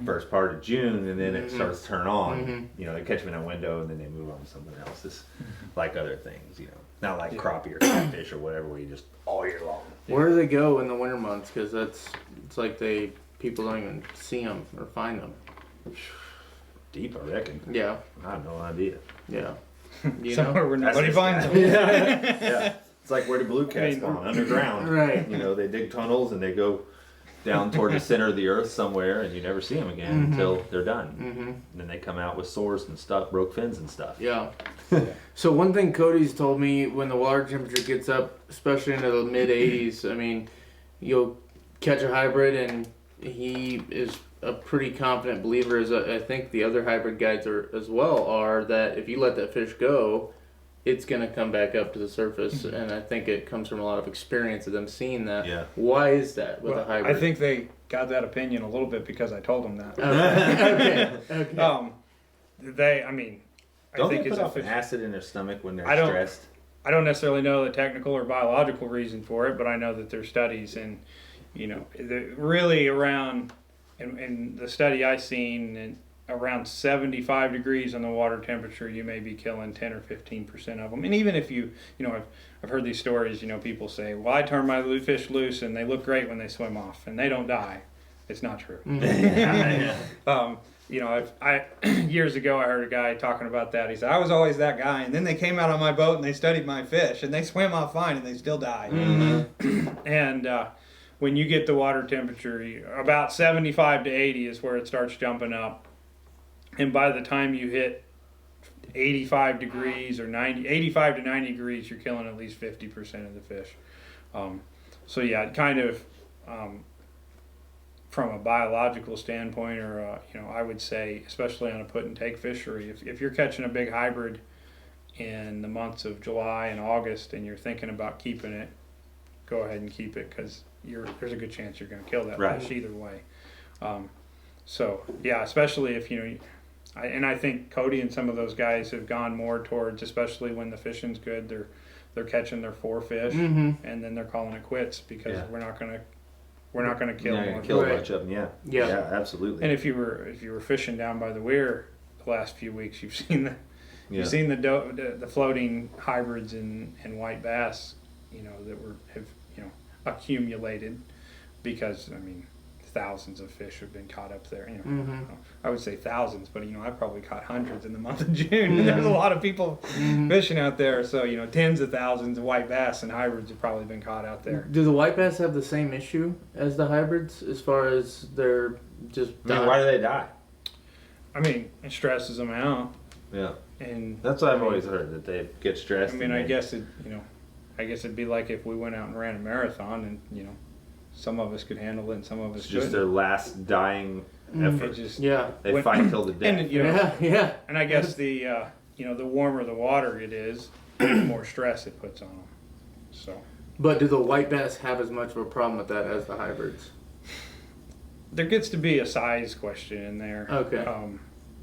first part of June, and then it starts to turn on. They catch them in a window and then they move on to something else. It's like other things, not like crappie or catfish or whatever, where you just all year long. Where do they go in the winter months? Because it's like people don't even see them or find them. Deep, I reckon. Yeah. I have no idea. Yeah. Somewhere where nobody That's finds them. Yeah. It's like where the blue cats spawn, underground. Right. You know, they dig tunnels and they go down toward the center of the earth somewhere, and you never see them again until they're done. And then they come out with sores and stuff, broke fins and stuff. Yeah. So one thing Cody's told me, when the water temperature gets up, especially into the mid 80s, I mean, you'll catch a hybrid, and he is a pretty confident believer, as I think the other hybrid guides are as well, are that if you let that fish go, it's going to come back up to the surface. And I think it comes from a lot of experience of them seeing that. Yeah. Why is that with a hybrid? I think they got that opinion a little bit because I told them that. Okay. I mean, Don't I think they it's put off a fish. acid in their stomach when they're I don't- stressed? I don't necessarily know the technical or biological reason for it, but I know that there's studies, and really around, in the study I seen, and around 75 degrees on the water temperature, you may be killing 10 or 15% of them. And even if I've heard these stories, people say, well, I turn my fish loose and they look great when they swim off and they don't die. It's not true. I years ago I heard a guy talking about that. He said, I was always that guy, and then they came out on my boat and they studied my fish and they swam off fine and they still died. And when you get the water temperature, about 75 to 80 is where it starts jumping up. And by the time you hit 85 degrees or 85 to 90 degrees, you're killing at least 50% of the fish. So yeah, kind of from a biological standpoint, or I would say, especially on a put and take fishery, if you're catching a big hybrid in the months of July and August, and you're thinking about keeping it, go ahead and keep it, because there's a good chance you're going to kill that fish either way. So yeah, especially if I think Cody and some of those guys have gone more towards, especially when the fishing's good, they're catching their 4 fish and then they're calling it quits because we're not gonna kill more. Kill a bunch of them. Yeah, absolutely. And if you were fishing down by the weir the last few weeks, you've seen the floating hybrids and white bass, that have accumulated, because thousands of fish have been caught up there. I would say thousands, but I've probably caught hundreds in the month of June. There's a lot of people fishing out there, so tens of thousands of white bass and hybrids have probably been caught out there. Do the white bass have the same issue as the hybrids as far as they're just why do they die? It stresses them out. Yeah. And that's what I've always heard, that they get stressed. I guess it'd be like if we went out and ran a marathon, and some of us could handle it and some of us couldn't. Just their last dying effort. They fight till the death. And and I guess the warmer the water it is, the more stress it puts on them. So. But do the white bass have as much of a problem with that as the hybrids? There gets to be a size question in there. Okay.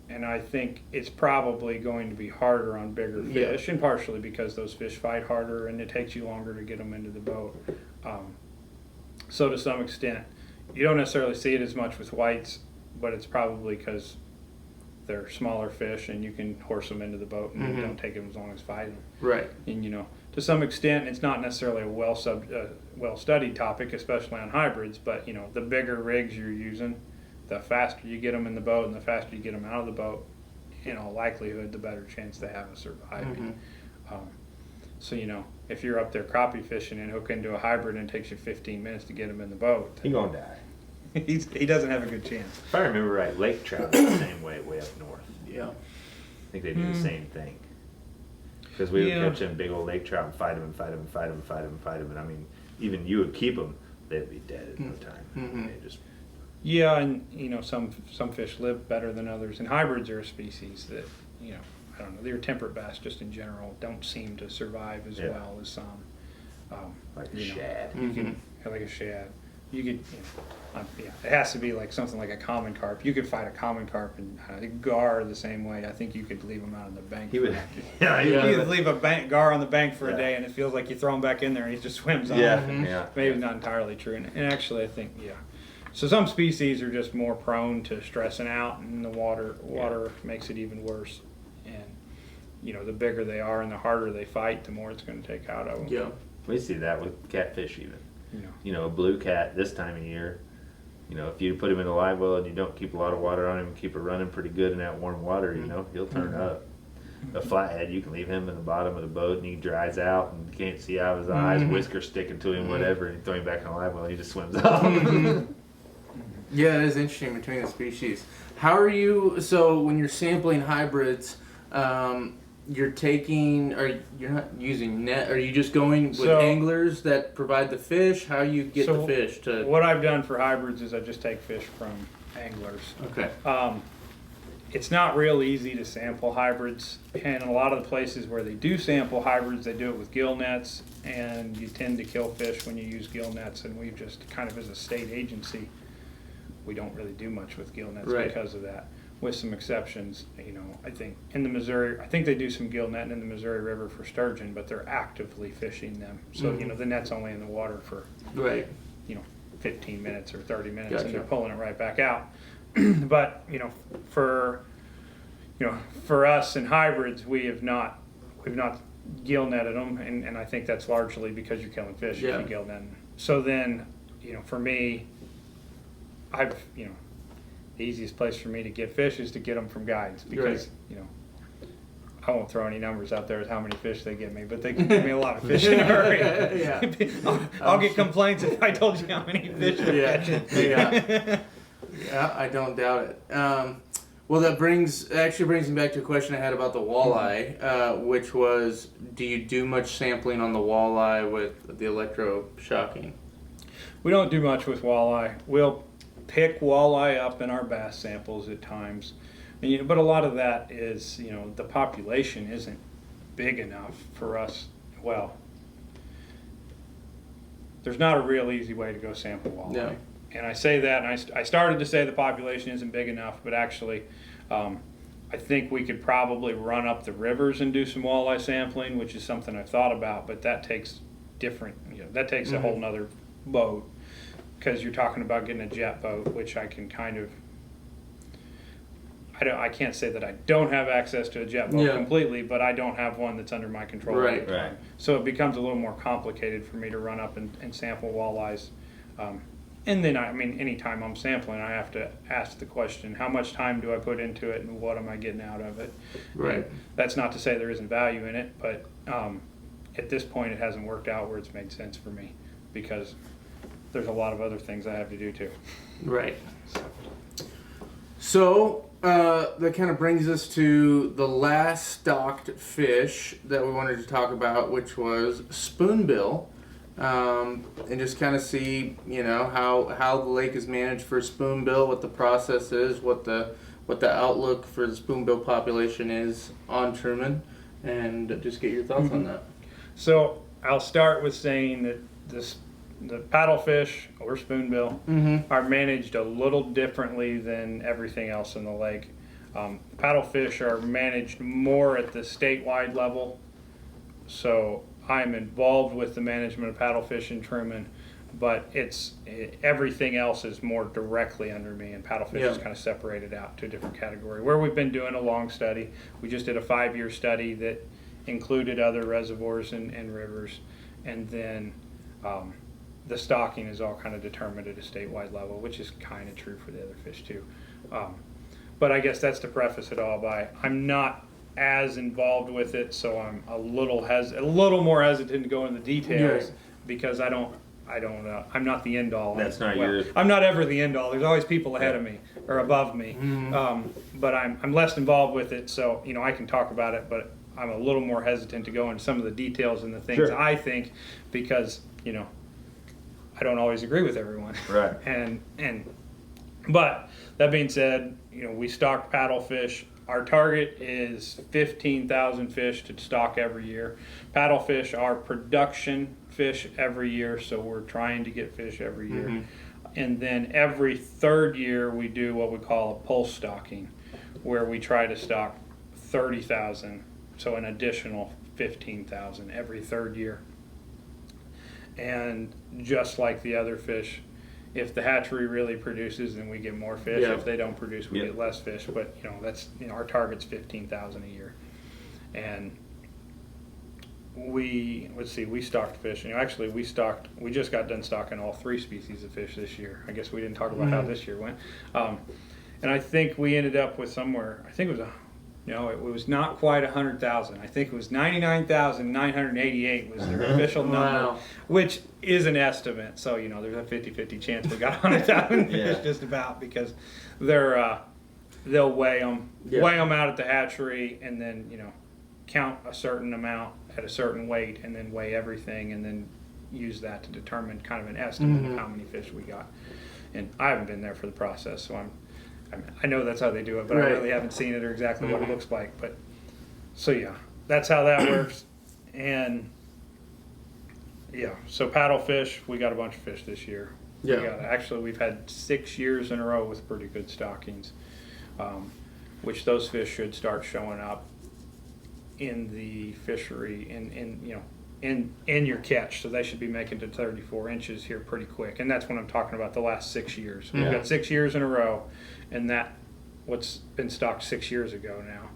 And I think it's probably going to be harder on bigger fish, and partially because those fish fight harder and it takes you longer to get them into the boat. So to some extent, you don't necessarily see it as much with whites, but it's probably because they're smaller fish and you can horse them into the boat and you don't take them as long as fighting. Right. And to some extent, it's not necessarily a well-studied topic, especially on hybrids, but the bigger rigs you're using, the faster you get them in the boat and the faster you get them out of the boat, in all likelihood, the better chance they have of surviving. So, if you're up there crappie fishing and hook into a hybrid and it takes you 15 minutes to get him in the boat, He's going to die. he doesn't have a good chance. If I remember right, lake trout is the same way up north. Yeah. I think they do the same thing. Because we would catch them big old lake trout and fight them and fight them and fight them and fight them and fight them. And even you would keep them, they'd be dead in no time. They just... Yeah, and some fish live better than others. And hybrids are a species that, I don't know, they're temperate bass just in general don't seem to survive as well as some. Like a shad. Like a shad. You could, it has to be like something like a common carp. You could fight a common carp and gar the same way. I think you could leave them out on the bank. He would, you could leave a gar on the bank for a day, and it feels like you throw him back in there and he just swims on. Maybe not entirely true. And actually, I think So some species are just more prone to stressing out, and the water makes it even worse. And the bigger they are and the harder they fight, the more it's going to take out of them. Yeah. We see that with catfish even. A blue cat this time of year, if you put him in a live well and you don't keep a lot of water on him and keep it running pretty good in that warm water, he'll turn up. A flathead, you can leave him in the bottom of the boat and he dries out and you can't see out of his eyes, whiskers sticking to him, whatever, and you throw him back on a live well, he just swims off. Yeah, it is interesting between the species. How are you, so when you're sampling hybrids, you're taking, or you're not using net, are you just going with anglers that provide the fish? How you get the fish to? What I've done for hybrids is I just take fish from anglers. Okay. It's not real easy to sample hybrids, and in a lot of the places where they do sample hybrids, they do it with gill nets, and you tend to kill fish when you use gill nets, and we've just kind of, as a state agency, we don't really do much with gill nets because of that, with some exceptions. I think in the Missouri, I think they do some gill netting in the Missouri River for sturgeon, but they're actively fishing them. So, the net's only in the water for, 15 minutes or 30 minutes, and they're pulling it right back out. But, for us in hybrids, we've not gill netted them, and I think that's largely because you're killing fish if you gill net them. So then, for me, the easiest place for me to get fish is to get them from guides, because I won't throw any numbers out there as how many fish they give me, but they can give me a lot of fish in a hurry. I'll get complaints if I told you how many fish they're catching. Yeah, I don't doubt it. Well, that actually brings me back to a question I had about the walleye, which was, do you do much sampling on the walleye with the electroshocking? We don't do much with walleye. We'll pick walleye up in our bass samples at times, but a lot of that is, the population isn't big enough for us. Well, there's not a real easy way to go sample walleye. No. And I say that, and I started to say the population isn't big enough, but actually, I think we could probably run up the rivers and do some walleye sampling, which is something I've thought about, but that takes a whole nother boat, because you're talking about getting a jet boat, which I can kind of, I can't say that I don't have access to a jet boat completely, but I don't have one that's under my control. Right. So it becomes a little more complicated for me to run up and sample walleyes. And then, anytime I'm sampling, I have to ask the question, how much time do I put into it and what am I getting out of it? Right. And that's not to say there isn't value in it, but at this point it hasn't worked out where it's made sense for me, because there's a lot of other things I have to do too. Right. So that kind of brings us to the last stocked fish that we wanted to talk about, which was spoonbill. And just kind of see, how the lake is managed for spoonbill, what the process is, what the outlook for the spoonbill population is on Truman, and just get your thoughts on that. So I'll start with saying that the paddlefish or spoonbill are managed a little differently than everything else in the lake. Paddlefish are managed more at the statewide level, so I'm involved with the management of paddlefish in Truman, but everything else is more directly under me, and paddlefish is kind of separated out to a different category. Where we've been doing a long study, we just did a 5-year study that included other reservoirs and rivers, and then the stocking is all kind of determined at a statewide level, which is kind of true for the other fish too. But I guess that's to preface it all by, I'm not as involved with it, so I'm a little more hesitant to go into the details, because I'm not the end all. That's not I'm not ever the end all. There's always people ahead of me or above me, but I'm less involved with it, so I can talk about it, but I'm a little more hesitant to go into some of the details and the things I think, because I don't always agree with everyone. Right. But that being said, we stock paddlefish. Our target is 15,000 fish to stock every year. Paddlefish are production fish every year, so we're trying to get fish every year. And then every third year we do what we call a pulse stocking, where we try to stock 30,000, so an additional 15,000 every third year. And just like the other fish, if the hatchery really produces, then we get more fish. If they don't produce, we get less fish. But that's our target's 15,000 a year. And we stocked fish. Actually, we just got done stocking all 3 species of fish this year. I guess we didn't talk about how this year went. And I think we ended up with somewhere, I think it was No, it was not quite 100,000. I think it was 99,988 was their official number, Wow. which is an estimate. So, you know, there's a 50-50 chance we got 100,000 fish Yeah. just about, because they'll weigh them out at the hatchery, and then, you know, count a certain amount at a certain weight, and then weigh everything, and then use that to determine kind of an estimate of how many fish we got. And I haven't been there for the process, so I know that's how they do it, but Right. I really haven't seen it or exactly what it looks like. But so yeah, that's how that works. And yeah, so paddlefish, we got a bunch of fish this year. Yeah. Actually, we've had 6 years in a row with pretty good stockings, which those fish should start showing up in the fishery in your catch. So they should be making to 34 inches here pretty quick. And that's when I'm talking about the last 6 years. We've got 6 years in a row, and that what's been stocked 6 years ago now,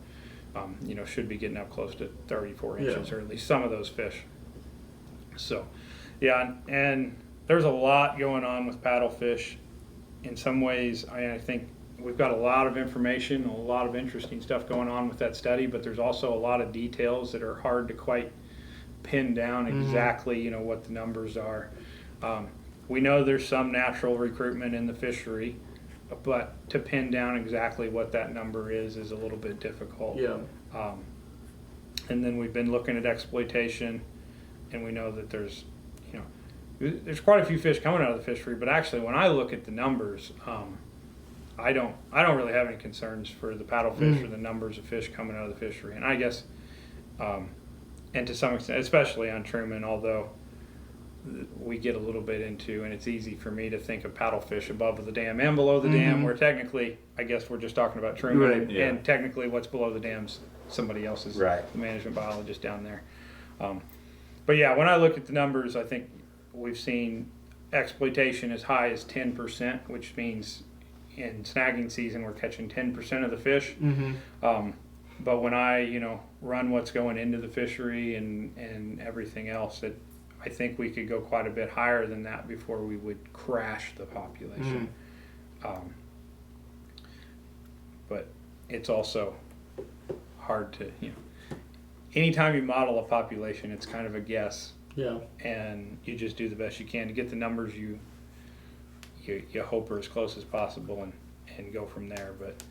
should be getting up close to 34 inches, or at least some of those fish. So, yeah, and there's a lot going on with paddlefish. In some ways, I think we've got a lot of information, a lot of interesting stuff going on with that study, but there's also a lot of details that are hard to quite pin down exactly, what the numbers are. We know there's some natural recruitment in the fishery, but to pin down exactly what that number is a little bit difficult. Yeah. And then we've been looking at exploitation, and we know that there's quite a few fish coming out of the fishery, but actually when I look at the numbers, I don't really have any concerns for the paddlefish or the numbers of fish coming out of the fishery. And I guess, and to some extent, especially on Truman, although we get a little bit into, and it's easy for me to think of paddlefish above the dam and below the dam, where technically, I guess we're just talking about Truman, Right. and technically what's below the dam's somebody else's, Right. the management biologist down there. But yeah, when I look at the numbers, I think we've seen exploitation as high as 10%, which means in snagging season we're catching 10% of the fish. But when I run what's going into the fishery and everything else, I think we could go quite a bit higher than that before we would crash the population. But it's also hard to, anytime you model a population, it's kind of a guess. Yeah. And you just do the best you can to get the numbers you hope are as close as possible, and go from there. But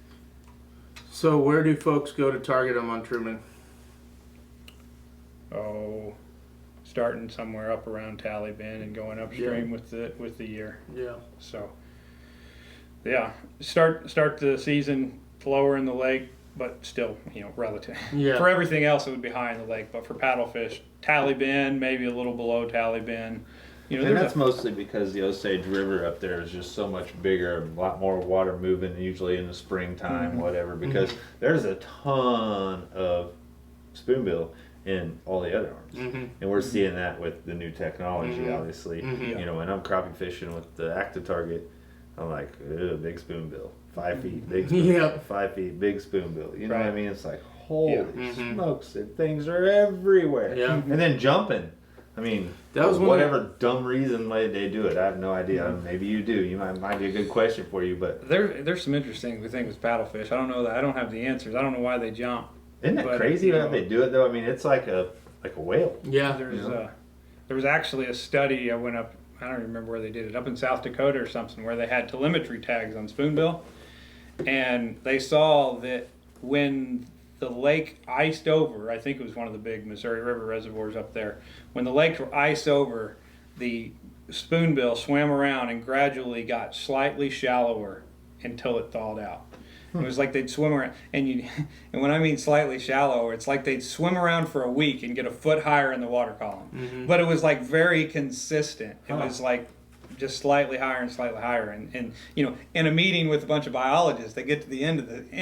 So where do folks go to target them on Truman? starting somewhere up around Tally Bend and going upstream with the year. Yeah. So yeah, start the season lower in the lake, but still, relative. Yeah. For everything else, it would be high in the lake, but for paddlefish, Tally Bend, maybe a little below Tally Bend. And that's mostly because the Osage River up there is just so much bigger, a lot more water moving, usually in the springtime, whatever, because there's a ton of spoonbill in all the other arms. And we're seeing that with the new technology, obviously. When I'm crappie fishing with the active target, I'm like, ugh, big spoonbill. 5 feet, big spoonbill. 5 feet, big spoonbill. You know what I mean? It's like, holy smokes, and things are everywhere. Yeah. And then jumping. I mean, That was whatever dumb reason why they do it, I have no idea. Maybe you do. You might be a good question for you, but there's some interesting things with paddlefish. I don't know that. I don't have the answers. I don't know why they jump. isn't that crazy how they do it though? I mean, it's like a whale. Yeah. There was actually a study. I went up. I don't remember where they did it. Up in South Dakota or something, where they had telemetry tags on spoonbill, and they saw that when the lake iced over, I think it was one of the big Missouri River reservoirs up there, when the lake iced over, the spoonbill swam around and gradually got slightly shallower until it thawed out. It was like they'd swim around, and when I mean slightly shallower, it's like they'd swim around for a week and get a foot higher in the water column. But it was like very consistent. It was like just slightly higher and slightly higher. And in a meeting with a bunch of biologists, they get to the end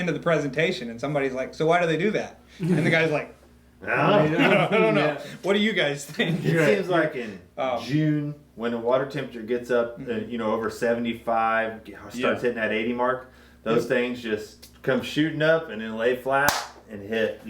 of the presentation, and somebody's like, "So why do they do that?" And the guy's like, I don't know. Yeah. What do you guys think? It seems like in June, when the water temperature gets up, over 75, starts hitting that 80 mark, those things just come shooting up and then lay flat and hit,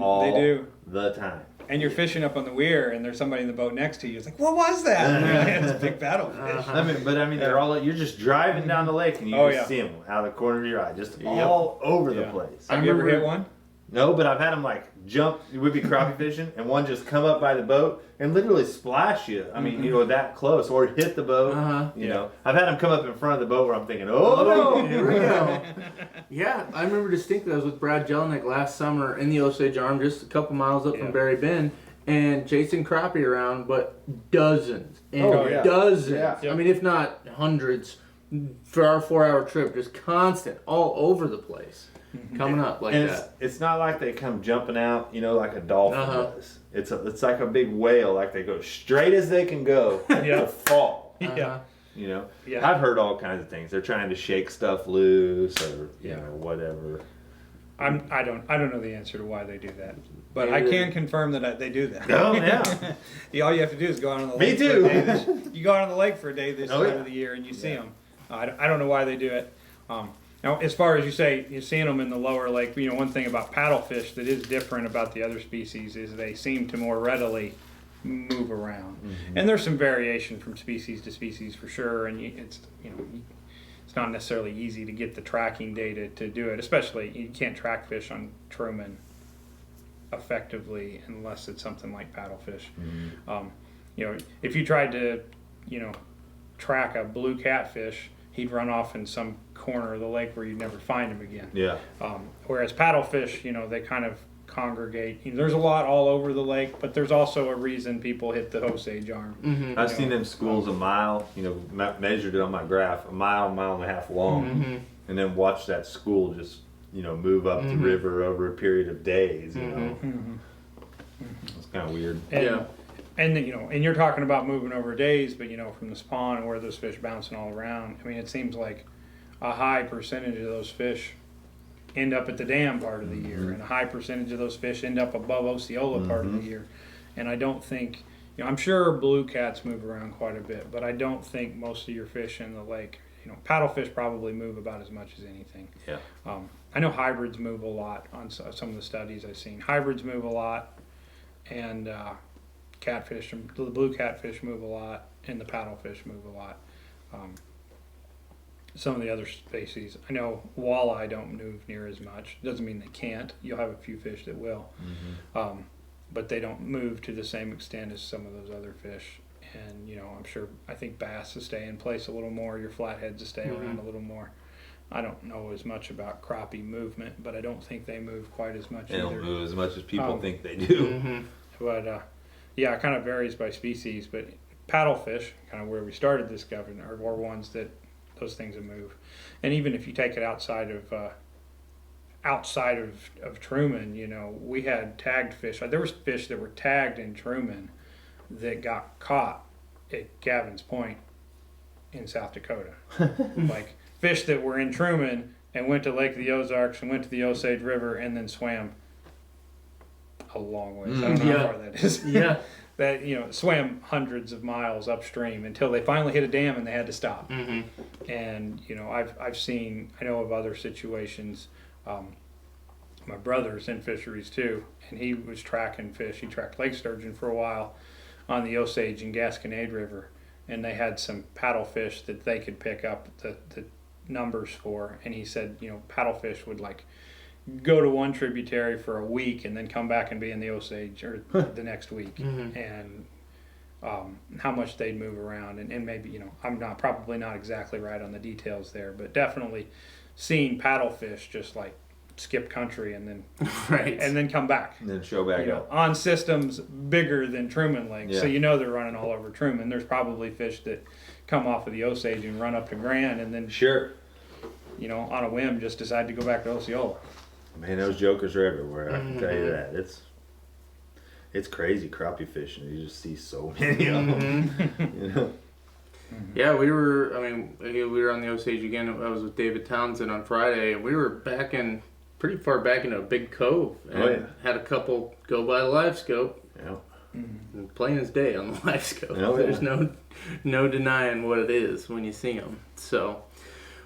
all they do. the time. And you're fishing up on the weir, and there's somebody in the boat next to you. It's like, what was that? And they're like, it's a big paddlefish. They're all. You're just driving down the lake and you just see them out of the corner of your eye, just all over the place. Have you ever hit one? No, but I've had them like jump. We'd be crappie fishing, and one just come up by the boat and literally splash you. I mean, that close, or hit the boat. You know, I've had them come up in front of the boat where I'm thinking, oh no, here we go. Yeah, I remember distinctly. I was with Brad Jelinek last summer in the Osage Arm, just a couple miles up from Berry Bend, and chasing crappie around, but dozens and dozens. Yeah. I mean, if not hundreds, for our 4-hour trip, just constant, all over the place. Coming up like and that. It's not like they come jumping out, like a dolphin does. It's like a big whale, like they go straight as they can go to fall. I've heard all kinds of things. They're trying to shake stuff loose or whatever. I don't know the answer to why they do that, but I can confirm that they do that. Oh yeah. All you have to do is go out on the lake. Me too. You go out on the lake for a day this time of the year and you see them. I don't know why they do it. Now, as far as you say, you're seeing them in the lower lake. One thing about paddlefish that is different about the other species is they seem to more readily move around. And there's some variation from species to species for sure. And it's not necessarily easy to get the tracking data to do it. Especially you can't track fish on Truman effectively unless it's something like paddlefish. If you tried to, track a blue catfish, he'd run off in some corner of the lake where you'd never find him again. Yeah. Whereas paddlefish, they kind of congregate. There's a lot all over the lake, but there's also a reason people hit the Osage Arm. I've seen them schools a mile, measured it on my graph, a mile and a half long, and then watch that school just, move up the river over a period of days, It's kind of weird. And and you're talking about moving over days, but from the spawn and where those fish bouncing all around. I mean, it seems like a high percentage of those fish end up at the dam part of the year, and a high percentage of those fish end up above Osceola part of the year. And I don't think, I'm sure blue cats move around quite a bit, but I don't think most of your fish in the lake, paddlefish probably move about as much as anything. Yeah. I know hybrids move a lot on some of the studies I've seen. Hybrids move a lot, and catfish, the blue catfish move a lot, and the paddlefish move a lot. Some of the other species, I know walleye don't move near as much. Doesn't mean they can't. You'll have a few fish that will, but they don't move to the same extent as some of those other fish. And I think bass will stay in place a little more. Your flatheads will stay around a little more. I don't know as much about crappie movement, but I don't think they move quite as much. They either. don't move as much as people think they do. But it kind of varies by species. But paddlefish, kind of where we started this government, are ones that those things that move. And even if you take it outside of Truman, we had tagged fish. There was fish that were tagged in Truman that got caught at Gavin's Point in South Dakota. Like fish that were in Truman and went to Lake of the Ozarks and went to the Osage River and then swam a long ways. I don't know how far that is. That swam hundreds of miles upstream until they finally hit a dam and they had to stop. And I know of other situations. My brother's in fisheries too, and he was tracking fish. He tracked lake sturgeon for a while on the Osage and Gasconade River, and they had some paddlefish that they could pick up the numbers for. And he said, paddlefish would go to one tributary for a week and then come back and be in the Osage or the next week, and how much they'd move around, and maybe I'm probably not exactly right on the details there, but definitely seeing paddlefish just skip country and then and then come back and then show back up on systems bigger than Truman Lake. So they're running all over Truman. There's probably fish that come off of the Osage and run up to Grand and then on a whim just decide to go back to Osceola. Man, those jokers are everywhere. I can tell you that. It's crazy crappie fishing. You just see so many of them. Yeah, we were on the Osage again. I was with David Townsend on Friday, and we were pretty far back into a big cove, and had a couple go by the live scope. And plain as day on the live scope. There's no denying what it is when you see them. So,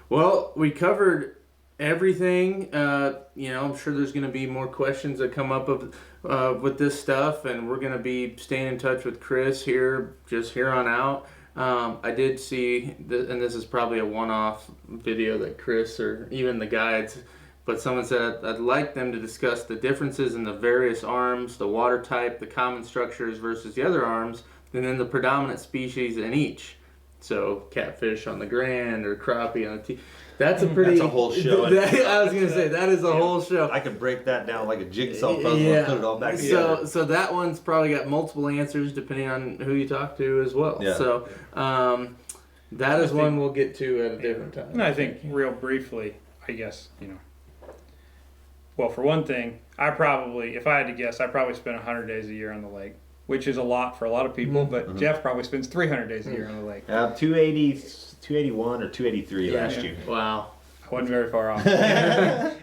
well, we covered everything. I'm sure there's going to be more questions that come up with this stuff, and we're going to be staying in touch with Chris here on out. I did see, and this is probably a one-off video that Chris or even the guides but someone said I'd like them to discuss the differences in the various arms, the water type, the common structures versus the other arms, and then the predominant species in each. So catfish on the Grand or crappie on the T. That's a pretty. That's a whole show. I was gonna say that is a whole show. I could break that down like a jigsaw puzzle and put it all back together. So that one's probably got multiple answers depending on who you talk to as well. Yeah. So that is one we'll get to at a different time. And I think real briefly, I guess, well, for one thing, if I had to guess, I probably spend 100 days a year on the lake, which is a lot for a lot of people, but Jeff probably spends 300 days a year on the lake. 281 or 283 last year. Wow. I wasn't very far off. And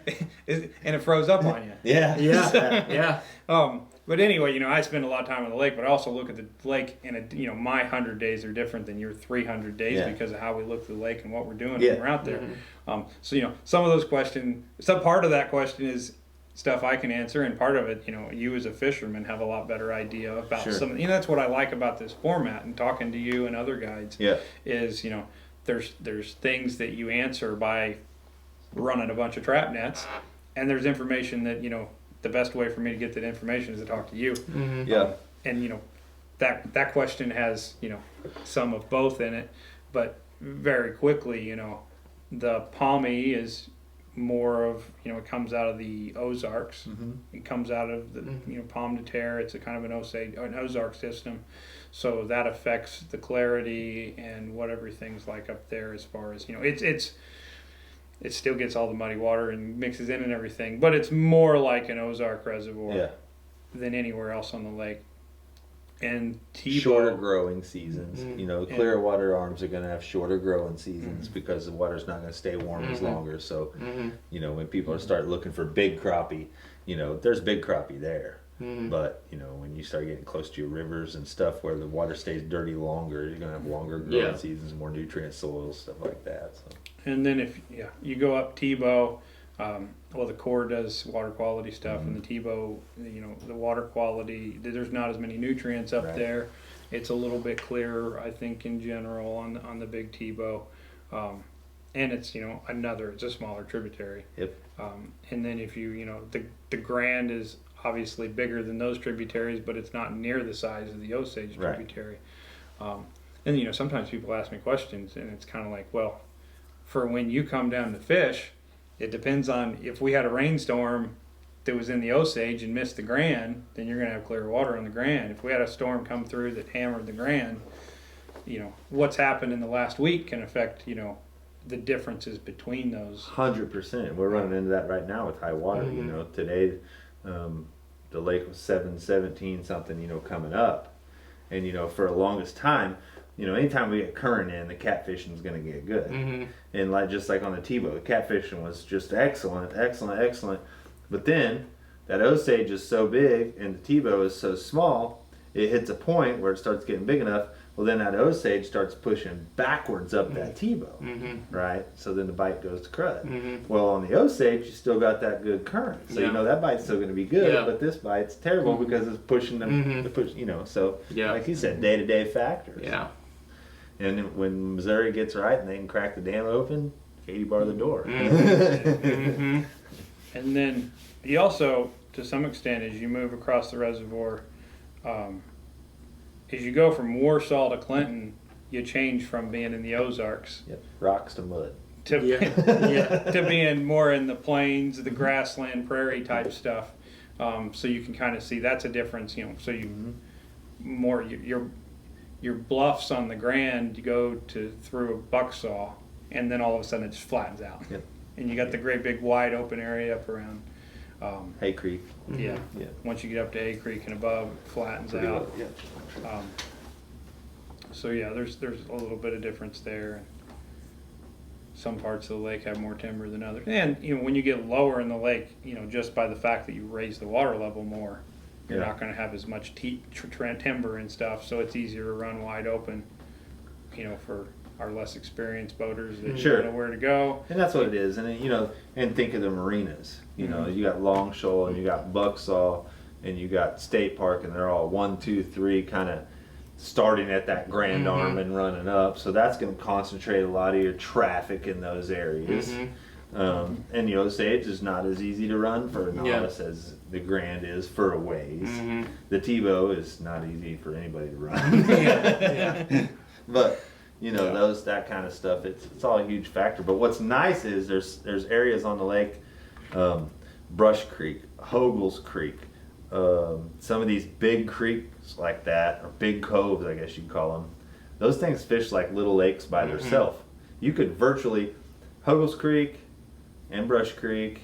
it froze up on you. Yeah. But anyway, I spend a lot of time on the lake, but I also look at the lake and my 100 days are different than your 300 days because of how we look at the lake and what we're doing when we're out there. So some of those questions, some part of that question is stuff I can answer, and part of it, you as a fisherman have a lot better idea about some. That's what I like about this format and talking to you and other guides. Is there's things that you answer by running a bunch of trap nets, and there's information that the best way for me to get that information is to talk to you. And that question has some of both in it, but very quickly the palmy is more of it comes out of the Ozarks. It comes out of the palm to tear. It's a kind of an Ozark system, so that affects the clarity and what everything's like up there as far as it still gets all the muddy water and mixes in and everything, but it's more like an Ozark reservoir than anywhere else on the lake. And shorter growing seasons. Clear water arms are going to have shorter growing seasons because the water's not going to stay warm as longer. So, when people start looking for big crappie, there's big crappie there. But, when you start getting close to your rivers and stuff where the water stays dirty longer, you're going to have longer growing seasons, more nutrient soils, stuff like that. So. And then if you go up Tebow, the Corps does water quality stuff, and the Tebow, the water quality, there's not as many nutrients up there. It's a little bit clearer, I think, in general on the big Tebow, and it's it's a smaller tributary. And then if the Grand is obviously bigger than those tributaries, but it's not near the size of the Osage tributary. And sometimes people ask me questions, and it's kind of like, well, for when you come down to fish, it depends on if we had a rainstorm that was in the Osage and missed the Grand, then you're going to have clear water on the Grand. If we had a storm come through that hammered the Grand, what's happened in the last week can affect, the differences between those. 100%. We're running into that right now with high water. Today the lake was 717 something, coming up. And, for the longest time, anytime we get current in, the catfishing is going to get good. And just like on the Tebow, the catfishing was just excellent. But then that Osage is so big and the Tebow is so small, it hits a point where it starts getting big enough. Well, then that Osage starts pushing backwards up that Tebow, right? So then the bite goes to crud. Well, on the Osage, you still got that good current. So, that bite's still going to be good, but this bite's terrible because it's pushing them to push, so like you said, day-to-day factors. And when Missouri gets right and they can crack the dam open, Katie bar the door. And then you also, to some extent, as you move across the reservoir, as you go from Warsaw to Clinton, you change from being in the Ozarks. Rocks to mud. To being more in the plains, the grassland, prairie type stuff. So you can kind of see that's a difference, so you more your bluffs on the Grand, you go through a bucksaw, and then all of a sudden it just flattens out. And you got the great big wide open area up around Hay Creek. Once you get up to Hay Creek and above, it flattens out. So there's a little bit of difference there. Some parts of the lake have more timber than others. And when you get lower in the lake, just by the fact that you raise the water level more, you're not going to have as much timber and stuff, so it's easier to run wide open, for our less experienced boaters that don't know where to go. And that's what it is. And and think of the marinas. You got Long Shoal and you got Bucksaw and you got State Park, and they're all 1, 2, 3 kind of starting at that Grand Arm and running up. So that's going to concentrate a lot of your traffic in those areas. And the Osage is not as easy to run for a novice as the Grand is for a ways. The Tebow is not easy for anybody to run. But that kind of stuff, it's all a huge factor. But what's nice is there's areas on the lake, Brush Creek, Hoagle's Creek, some of these big creeks like that, or big coves, I guess you'd call them. Those things fish like little lakes by themselves. You could virtually, Hoagle's Creek and Brush Creek,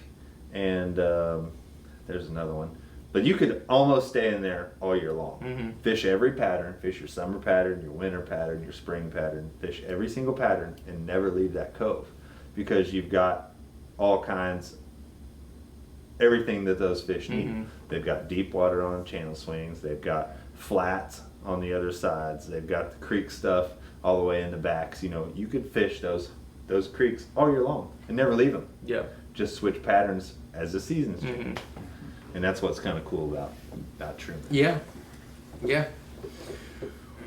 and there's another one. But you could almost stay in there all year long. Fish every pattern, fish your summer pattern, your winter pattern, your spring pattern, fish every single pattern, and never leave that cove, because you've got all kinds, everything that those fish need. They've got deep water on them, channel swings, they've got flats on the other sides, they've got the creek stuff all the way in the backs. You could fish those creeks all year long and never leave them. Just switch patterns as the seasons change. And that's what's kind of cool about Truman. Yeah.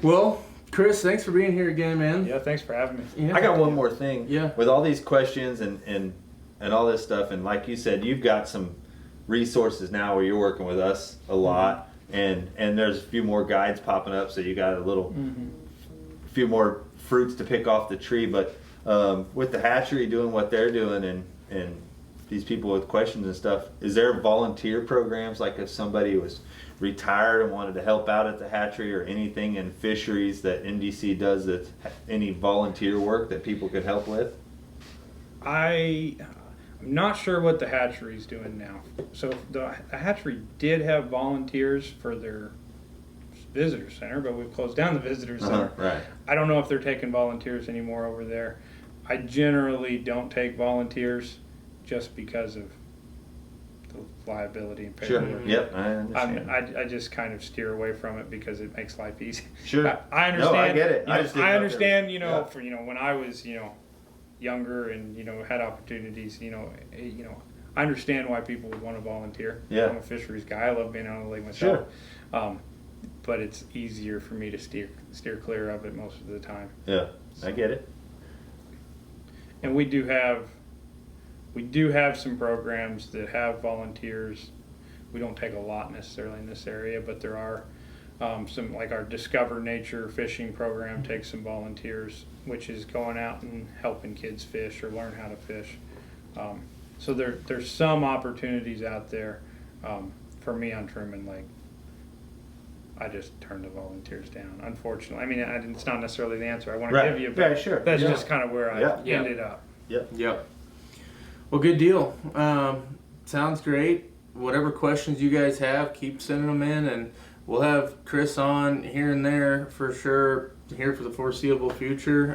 Well, Chris, thanks for being here again, man. Yeah, thanks for having me. I got one more thing. Yeah. With all these questions and all this stuff, and like you said, you've got some resources now where you're working with us a lot, and there's a few more guides popping up, so you got a few more fruits to pick off the tree. But with the hatchery doing what they're doing, and these people with questions and stuff, is there volunteer programs, like if somebody was retired and wanted to help out at the hatchery, or anything in fisheries that NDC does, that any volunteer work that people could help with? I'm not sure what the hatchery's doing now. So the hatchery did have volunteers for their visitor center, but we've closed down the visitor center. Right. I don't know if they're taking volunteers anymore over there. I generally don't take volunteers just because of the liability and paperwork. Sure. Yep, I understand. I just kind of steer away from it because it makes life easy. Sure. I understand. No, I get it. I understand. For when I was younger and had opportunities. I understand why people would want to volunteer. Yeah. I'm a fisheries guy. I love being on the lake myself. Sure. But it's easier for me to steer clear of it most of the time. Yeah, I get it. And we do have some programs that have volunteers. We don't take a lot necessarily in this area, but there are some, like our Discover Nature fishing program takes some volunteers, which is going out and helping kids fish or learn how to fish. So there's some opportunities out there. For me on Truman Lake, I just turned the volunteers down, unfortunately. I mean, it's not necessarily the answer I want to give you, but sure. that's just kind of where I ended up. Yep. Well, good deal. Sounds great. Whatever questions you guys have, keep sending them in, and we'll have Chris on here and there for sure, here for the foreseeable future.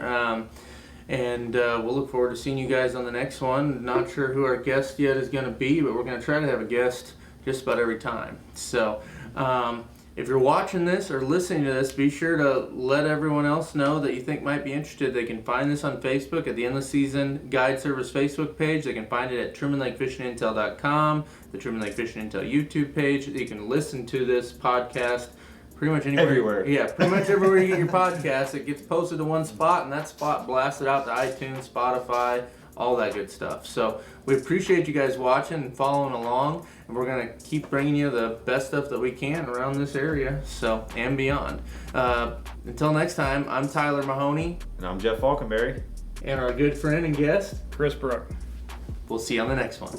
And we'll look forward to seeing you guys on the next one. Not sure who our guest yet is going to be, but we're going to try to have a guest just about every time. So if you're watching this or listening to this, be sure to let everyone else know that you think might be interested. They can find this on Facebook at the Endless Season Guide Service Facebook page. They can find it at TrumanLakeFishingIntel.com, the Truman Lake Fishing Intel YouTube page. You can listen to this podcast pretty much anywhere. Everywhere. Yeah, pretty much everywhere you get your podcast. It gets posted to one spot, and that spot blasted out to iTunes, Spotify, all that good stuff. So we appreciate you guys watching and following along, and we're going to keep bringing you the best stuff that we can around this area, so, and beyond. Until next time, I'm Tyler Mahoney. And I'm Jeff Falkenberry. And our good friend and guest, Chris Brook. We'll see you on the next one.